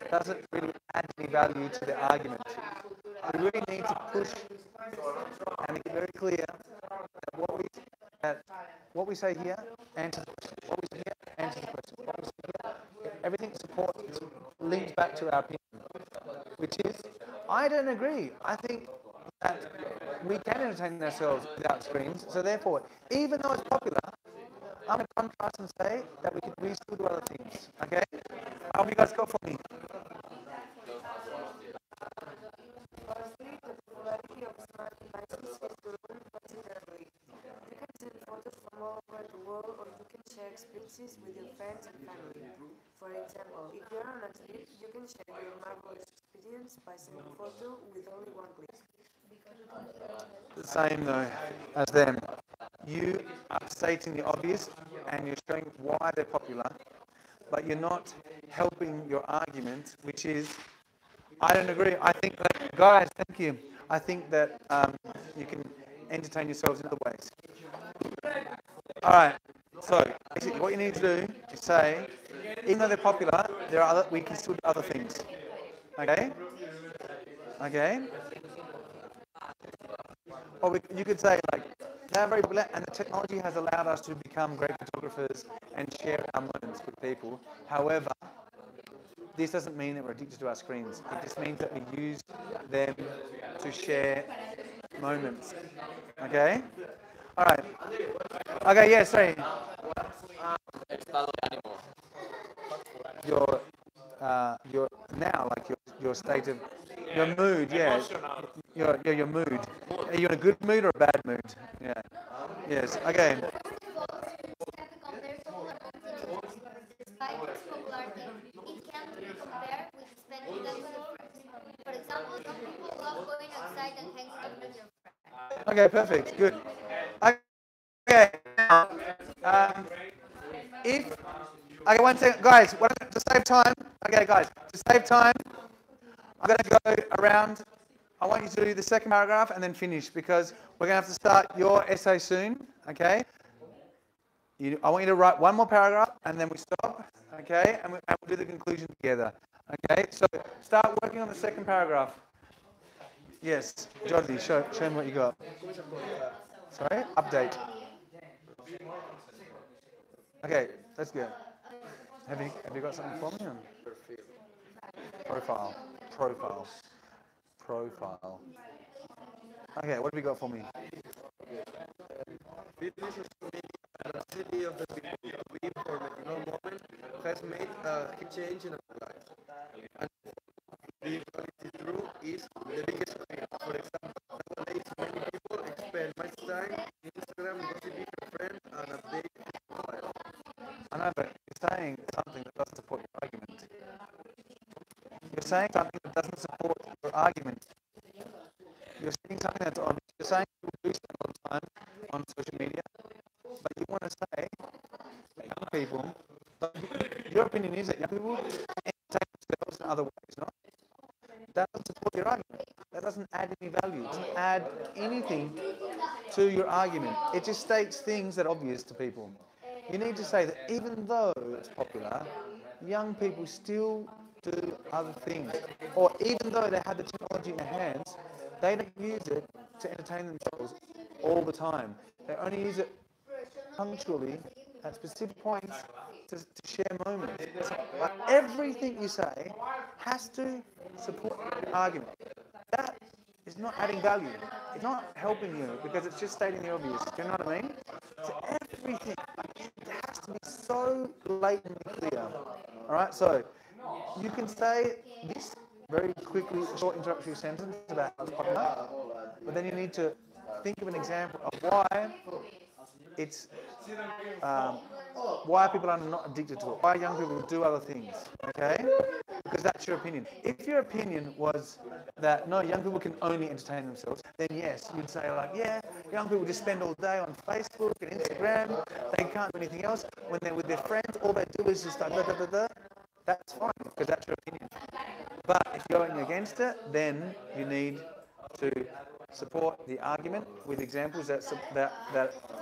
It doesn't really add any value to the argument. We really need to push and make it very clear that what we say here answers the question. What we say here answers the question. What we say here, everything supports, links back to our opinion, which is, I don't agree. I think that we can entertain ourselves without screens. So therefore, even though it's popular, I'm going to contrast and say that we still do other things. Okay? I hope you guys got for me. Firstly, the popularity of smart devices has grown considerably. You can send photos from all over the world or you can share experiences with your friends and family. For example, if you're an athlete, you can share your marvelous experience by sending a photo with only one click. The same though as them. You are stating the obvious and you're showing why they're popular, but you're not helping your argument, which is, I don't agree. I think that, guys, thank you. I think that you can entertain yourselves in other ways. All right. So basically, what you need to do is say, even though they're popular, we can still do other things. Okay? Okay? Or you could say like, they're very popular and the technology has allowed us to become great photographers and share our moments with people. However, this doesn't mean that we're addicted to our screens. It just means that we use them to share moments. Okay? All right. Okay, yeah, sorry. Estado de ánimo. Your now, like your state of your mood, yeah. Your mood. Are you in a good mood or a bad mood? Yeah. Yes. Okay. Despite its popularity, it can be compared with spending time with your friends. For example, some people love going outside and hanging out with their friends. Okay, perfect. Good. Okay. Now, if okay, one second, guys. To save time. Okay, guys. To save time, I'm going to go around. I want you to do the second paragraph and then finish because we're going to have to start your essay soon. Okay. I want you to write one more paragraph and then we stop. Okay, and we'll do the conclusion together. Okay. So start working on the second paragraph. Yes, Jordi, show me what you got. Sorry, update. Okay, that's good. Have you got something for me? Profile. Okay, what have you got for me? Fitness is the city of the people we for the moment has made a change in our lives. And the reality true is the biggest thing. For example, nowadays many people spend much time in Instagram gossiping with friends and update mobile. I know, but you're saying something that doesn't support your argument. You're saying something that doesn't support your argument. You're saying something that's obvious. You're saying people do spend a lot of time on social media, but you want to say that young people, your opinion is that young people entertain themselves in other ways, no? That doesn't support your argument. That doesn't add any value. It doesn't add anything to your argument. It just states things that are obvious to people. You need to say that even though it's popular, young people still do other things. Or even though they have the technology in their hands, they don't use it to entertain themselves all the time. They only use it punctually at specific points to share moments. But everything you say has to support your argument. That is not adding value. It's not helping you because it's just stating the obvious. Do you know what I mean? So everything, it has to be so blatantly clear. All right, so you can say this very quickly, short introductory sentence about how it's popular, but then you need to think of an example of why it's why people are not addicted to it, why young people do other things, okay? Because that's your opinion. If your opinion was that, no, young people can only entertain themselves, then yes, you'd say like, yeah, young people just spend all day on Facebook and Instagram, they can't do anything else. When they're with their friends, all they do is just like, da, da, da, da. That's fine, because that's your opinion. But if you're going against it, then you need to support the argument with examples that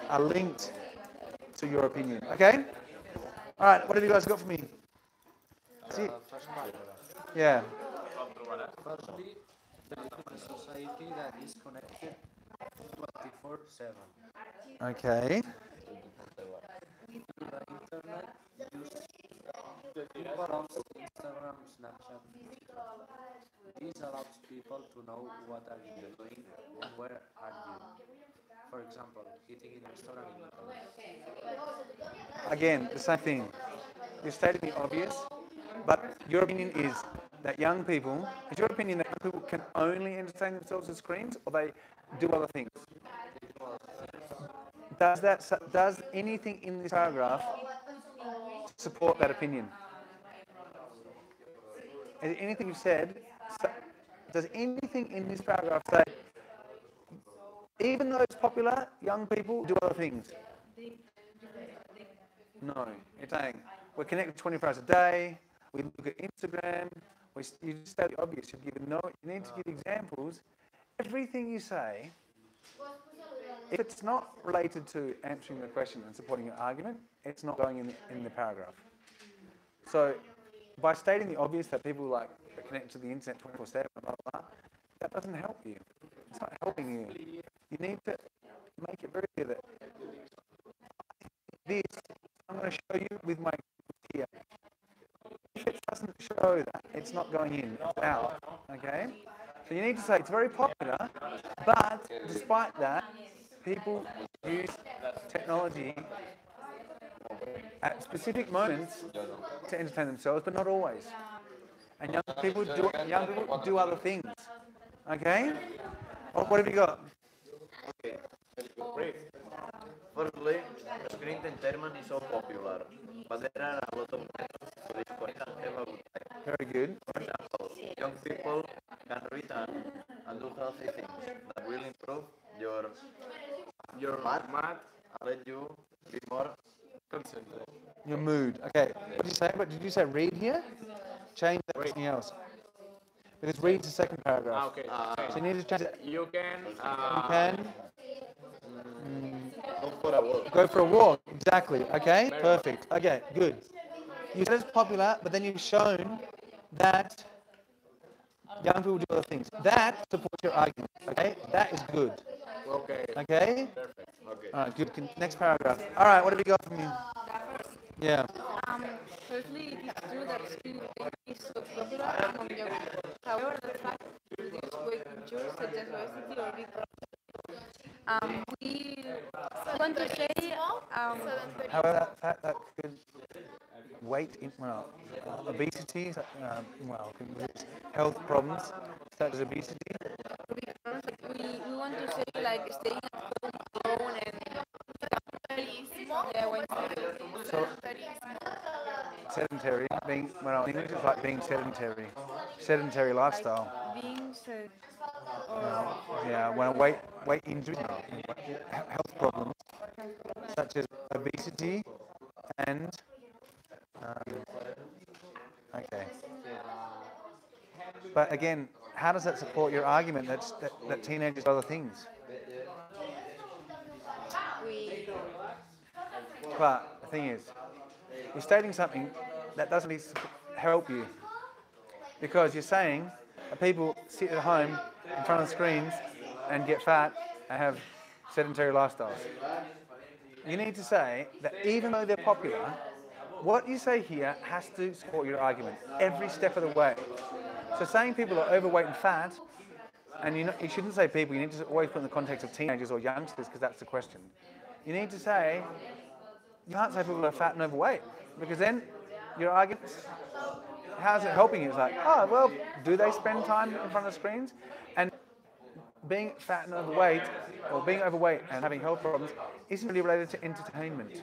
are linked to your opinion. Okay? All right, what have you guys got for me? See? First paragraph. Yeah. Firstly, the society that is connected 24/7. Okay. The internet use people of Instagram, Snapchat. This allows people to know what are you doing and where are you. For example, eating in a restaurant in Italy. Again, the same thing. You're stating the obvious, but your opinion is that young people, is your opinion that young people can only entertain themselves with screens or they do other things? Does anything in this paragraph support that opinion? Is anything you've said, does anything in this paragraph say, even though it's popular, young people do other things? No. You're saying, we're connected 24 hours a day, we look at Instagram, you just state the obvious, you need to give examples. Everything you say, if it's not related to answering the question and supporting your argument, it's not going in the paragraph. So, by stating the obvious that people like are connected to the internet 24/7, blah, blah, blah, that doesn't help you. It's not helping you. You need to make it very clear that this, I'm going to show you with my here. If it doesn't show that, it's not going in, it's out, okay? So you need to say it's very popular, but despite that, people use technology at specific moments to entertain themselves, but not always. And young people do other things, okay? What have you got? Okay. Firstly, screen entertainment is so popular, but there are a lot of methods to disconnect and have a good time. Very good. For example, young people can read and do healthy things that will improve your math and let you be more concentrated. Your mood. Okay. What did you say? But did you say read here? Change that to something else. Because read's the second paragraph. Okay. So you need to change it. You can. You can Go for a walk. go for a walk. Exactly. Okay. Perfect. Okay. Good. You said it's popular, but then you've shown that young people do other things. That supports your argument. Okay. That is good. Okay. Okay. Perfect. Okay. All right. Good. Next paragraph. All right. What have you got for me? Yeah. Firstly, it is true that screen is so popular among young people. However, the fact that this weight culture, such as obesity or big we want to say However, that could weight in, obesity, health problems such as obesity. we want to say like staying at home alone and yeah, when So, sedentary, being, in English it's like being sedentary lifestyle. being said Weight injuries, health problems such as obesity and, okay. But again, how does that support your argument that teenagers do other things? But the thing is, you're stating something that doesn't really help you. Because you're saying that people sit at home in front of screens and get fat and have sedentary lifestyles. You need to say that even though they're popular, what you say here has to support your argument every step of the way. So saying people are overweight and fat, and you shouldn't say people, you need to always put in the context of teenagers or youngsters because that's the question. You need to say, you can't say people are fat and overweight because then your argument, how's it helping you? It's like, oh, well, do they spend time in front of screens? And being fat and overweight, or being overweight and having health problems, isn't really related to entertainment.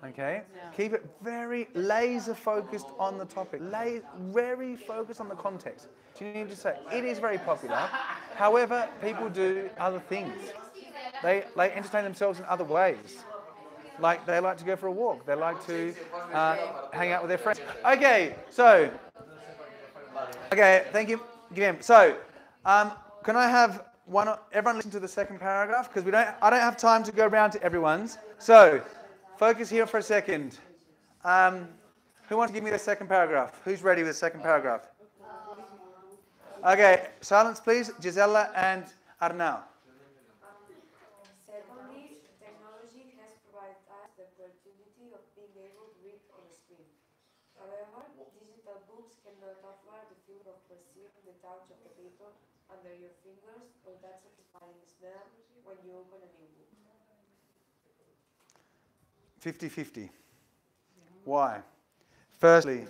Okay? Keep it very laser focused on the topic, very focused on the context. So you need to say, it is very popular, however, people do other things. They entertain themselves in other ways. Like they like to go for a walk, they like to hang out with their friends. Okay, thank you, Guillaume. So, can I have everyone listen to the second paragraph? Because I don't have time to go around to everyone's. So, focus here for a second. Who wants to give me the second paragraph? Who's ready with the second paragraph? Okay, silence please, Gisela and Arnau. Secondly, technology has provided us the opportunity of being able to read on a screen. However, digital books cannot offer the feeling of perceiving the touch of the paper under your fingers or that satisfying smell when you open a new book. 50-50. Why? Firstly,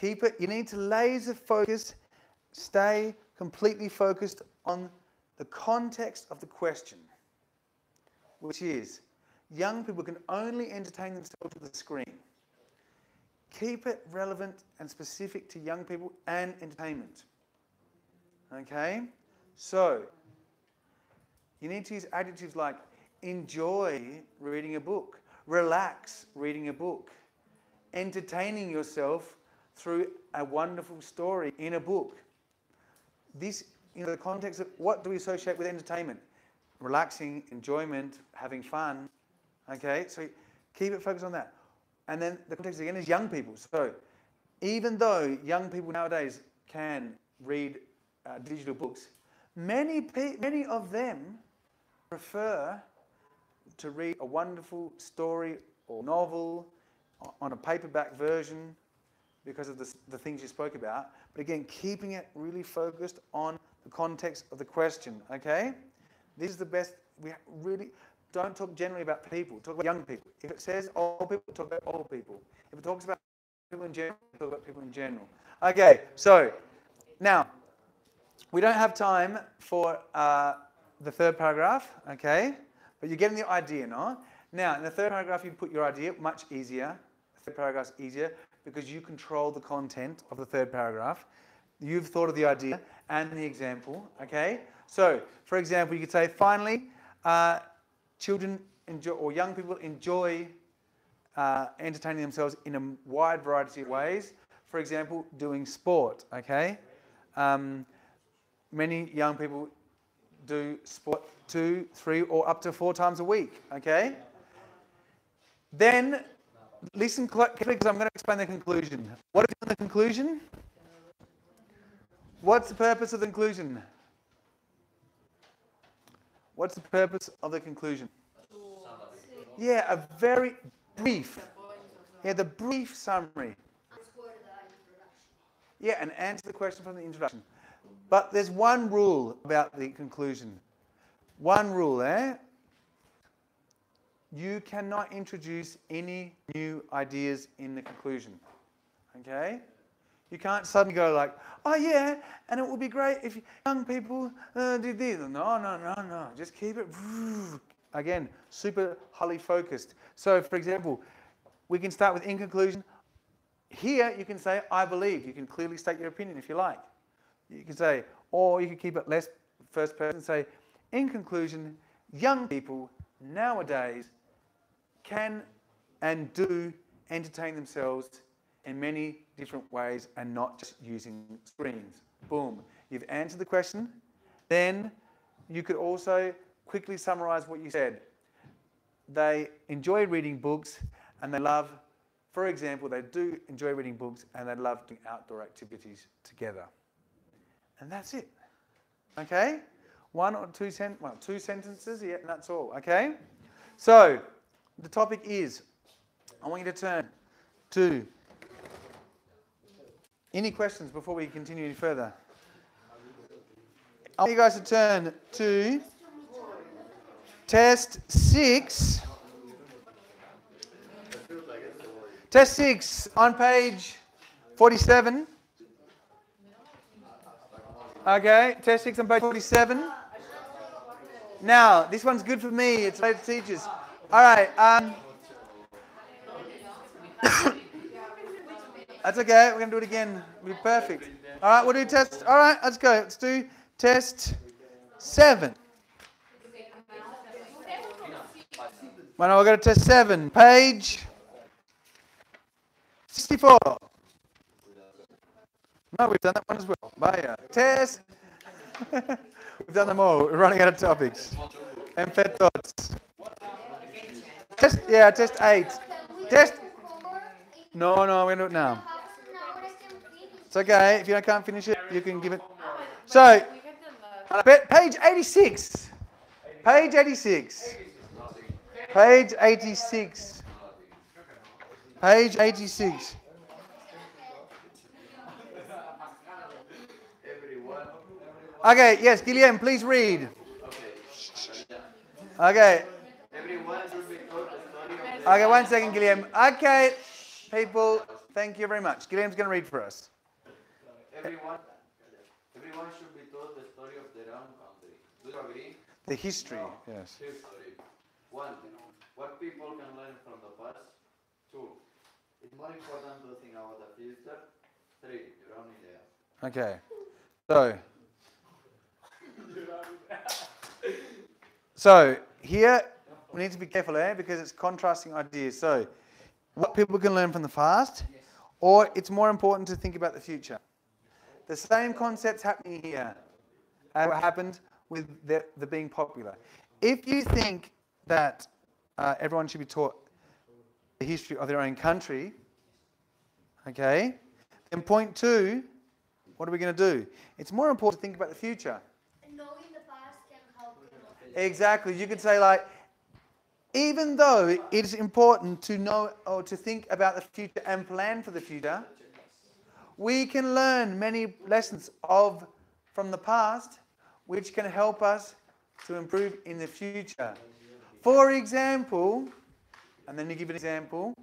you need to laser focus, stay completely focused on the context of the question, which is, young people can only entertain themselves with the screen. Keep it relevant and specific to young people and entertainment. Okay? So, you need to use adjectives like enjoy reading a book, relax reading a book, entertaining yourself through a wonderful story in a book. This, in the context of what do we associate with entertainment? Relaxing, enjoyment, having fun. Okay, so keep it focused on that. And then the context again is young people. So even though young people nowadays can read digital books, Many of them prefer to read a wonderful story or novel on a paperback version because of the things you spoke about. But again, keeping it really focused on the context of the question, okay? This is the best. We really don't talk generally about people. Talk about young people. If it says old people, talk about old people. If it talks about people in general, talk about people in general. Okay, so now, we don't have time for the third paragraph, okay? But you're getting the idea, no? Now, in the third paragraph, you put your idea, much easier. The third paragraph's easier because you control the content of the third paragraph. You've thought of the idea and the example, okay? So, for example, you could say, finally, children enjoy, or young people enjoy entertaining themselves in a wide variety of ways. For example, doing sport, okay? Many young people do sport 2, 3, or up to 4 times a week, okay? Then, listen carefully because I'm going to explain the conclusion. What is the conclusion? What's the purpose of the conclusion? What's the purpose of the conclusion? Yeah, a very brief. Yeah, the brief summary. Yeah, and answer the question from the introduction. But there's one rule about the conclusion. One rule, You cannot introduce any new ideas in the conclusion. Okay? You can't suddenly go like, oh yeah, and it would be great if young people did this. No. Just keep it, again, super highly focused. So, for example, we can start with in conclusion. Here, you can say, I believe. You can clearly state your opinion if you like. You can say, or you can keep it less first person, say, in conclusion, young people nowadays can and do entertain themselves in many different ways and not just using screens. Boom. You've answered the question. Then you could also quickly summarize what you said. They enjoy reading books and they love, for example, they do enjoy reading books and they love doing outdoor activities together. And that's it. Okay? 1 or 2 sentences, yeah, and that's all. Okay? So, the topic is, I want you to turn to any questions before we continue any further. I want you guys to turn to test 6. Test 6 on page 47. Okay, test 6 on page 47. Now, this one's good for me. It's related to teachers. All right. That's okay. We're going to do it again. It'll be perfect. All right, we'll do test. All right, let's go. Let's do test 7. Well, no, we're going to test 7. Page 64. No, we've done that one as well. Bye. Test. We've done them all. We're running out of topics. And fed thoughts. Test, yeah, test 8. Test. No, we're going to do it now. It's okay. If you can't finish it, you can give it. So, page 86. Page 86. Page 86. Page 86. Okay, yes, Guillaume, please read. Okay. Okay, 1 second, Guillaume. Okay, people, thank you very much. Guillaume's going to read for us. Everyone should be told the story of their own country. Do you agree? The history, yes. History. 1. What people can learn from the past. 2. It's more important to think about the future. 3. Your own idea. Okay. So here we need to be careful, because it's contrasting ideas. So, what people can learn from the past, or it's more important to think about the future. The same concept's happening here as what happened with the being popular. If you think that everyone should be taught the history of their own country, okay, then point 2, what are we going to do? It's more important to think about the future. No, Exactly. You could say like, even though it is important to know or to think about the future and plan for the future, we can learn many lessons from the past which can help us to improve in the future. For example, and then you give an example.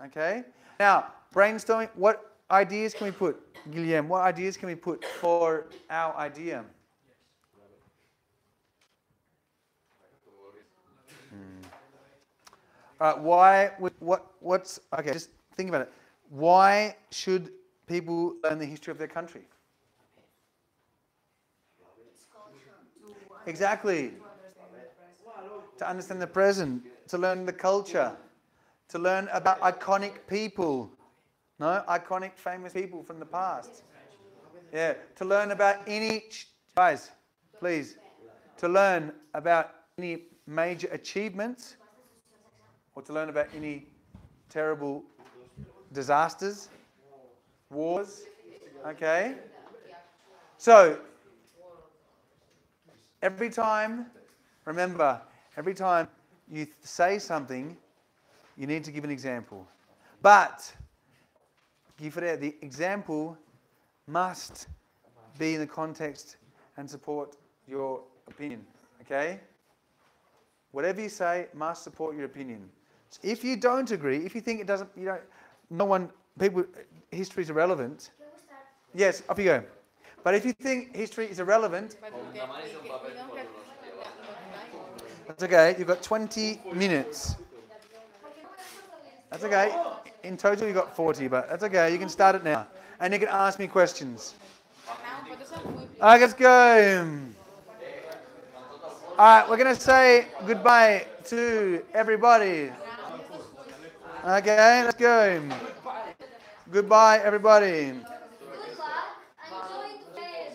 Okay? Now, brainstorming, what ideas can we put? Guillaume, what ideas can we put for our idea? All right, okay, just think about it. Why should people learn the history of their country? Exactly. To understand the present, to learn the culture, to learn about iconic people, no? Iconic famous people from the past. Yeah, to learn about guys, please, to learn about any major achievements or to learn about any terrible disasters, wars, okay? So, remember, every time you say something, you need to give an example. But, the example must be in the context and support your opinion, okay? Whatever you say must support your opinion. So if you don't agree, if you think history is irrelevant, yes, off you go. But if you think history is irrelevant, that's okay, you've got 20 minutes. That's okay. In total, you've got 40, but that's okay. You can start it now. And you can ask me questions. All right, let's go. All right, we're going to say goodbye to everybody. Okay, let's go. Goodbye, everybody. Good luck. I'm going to bed.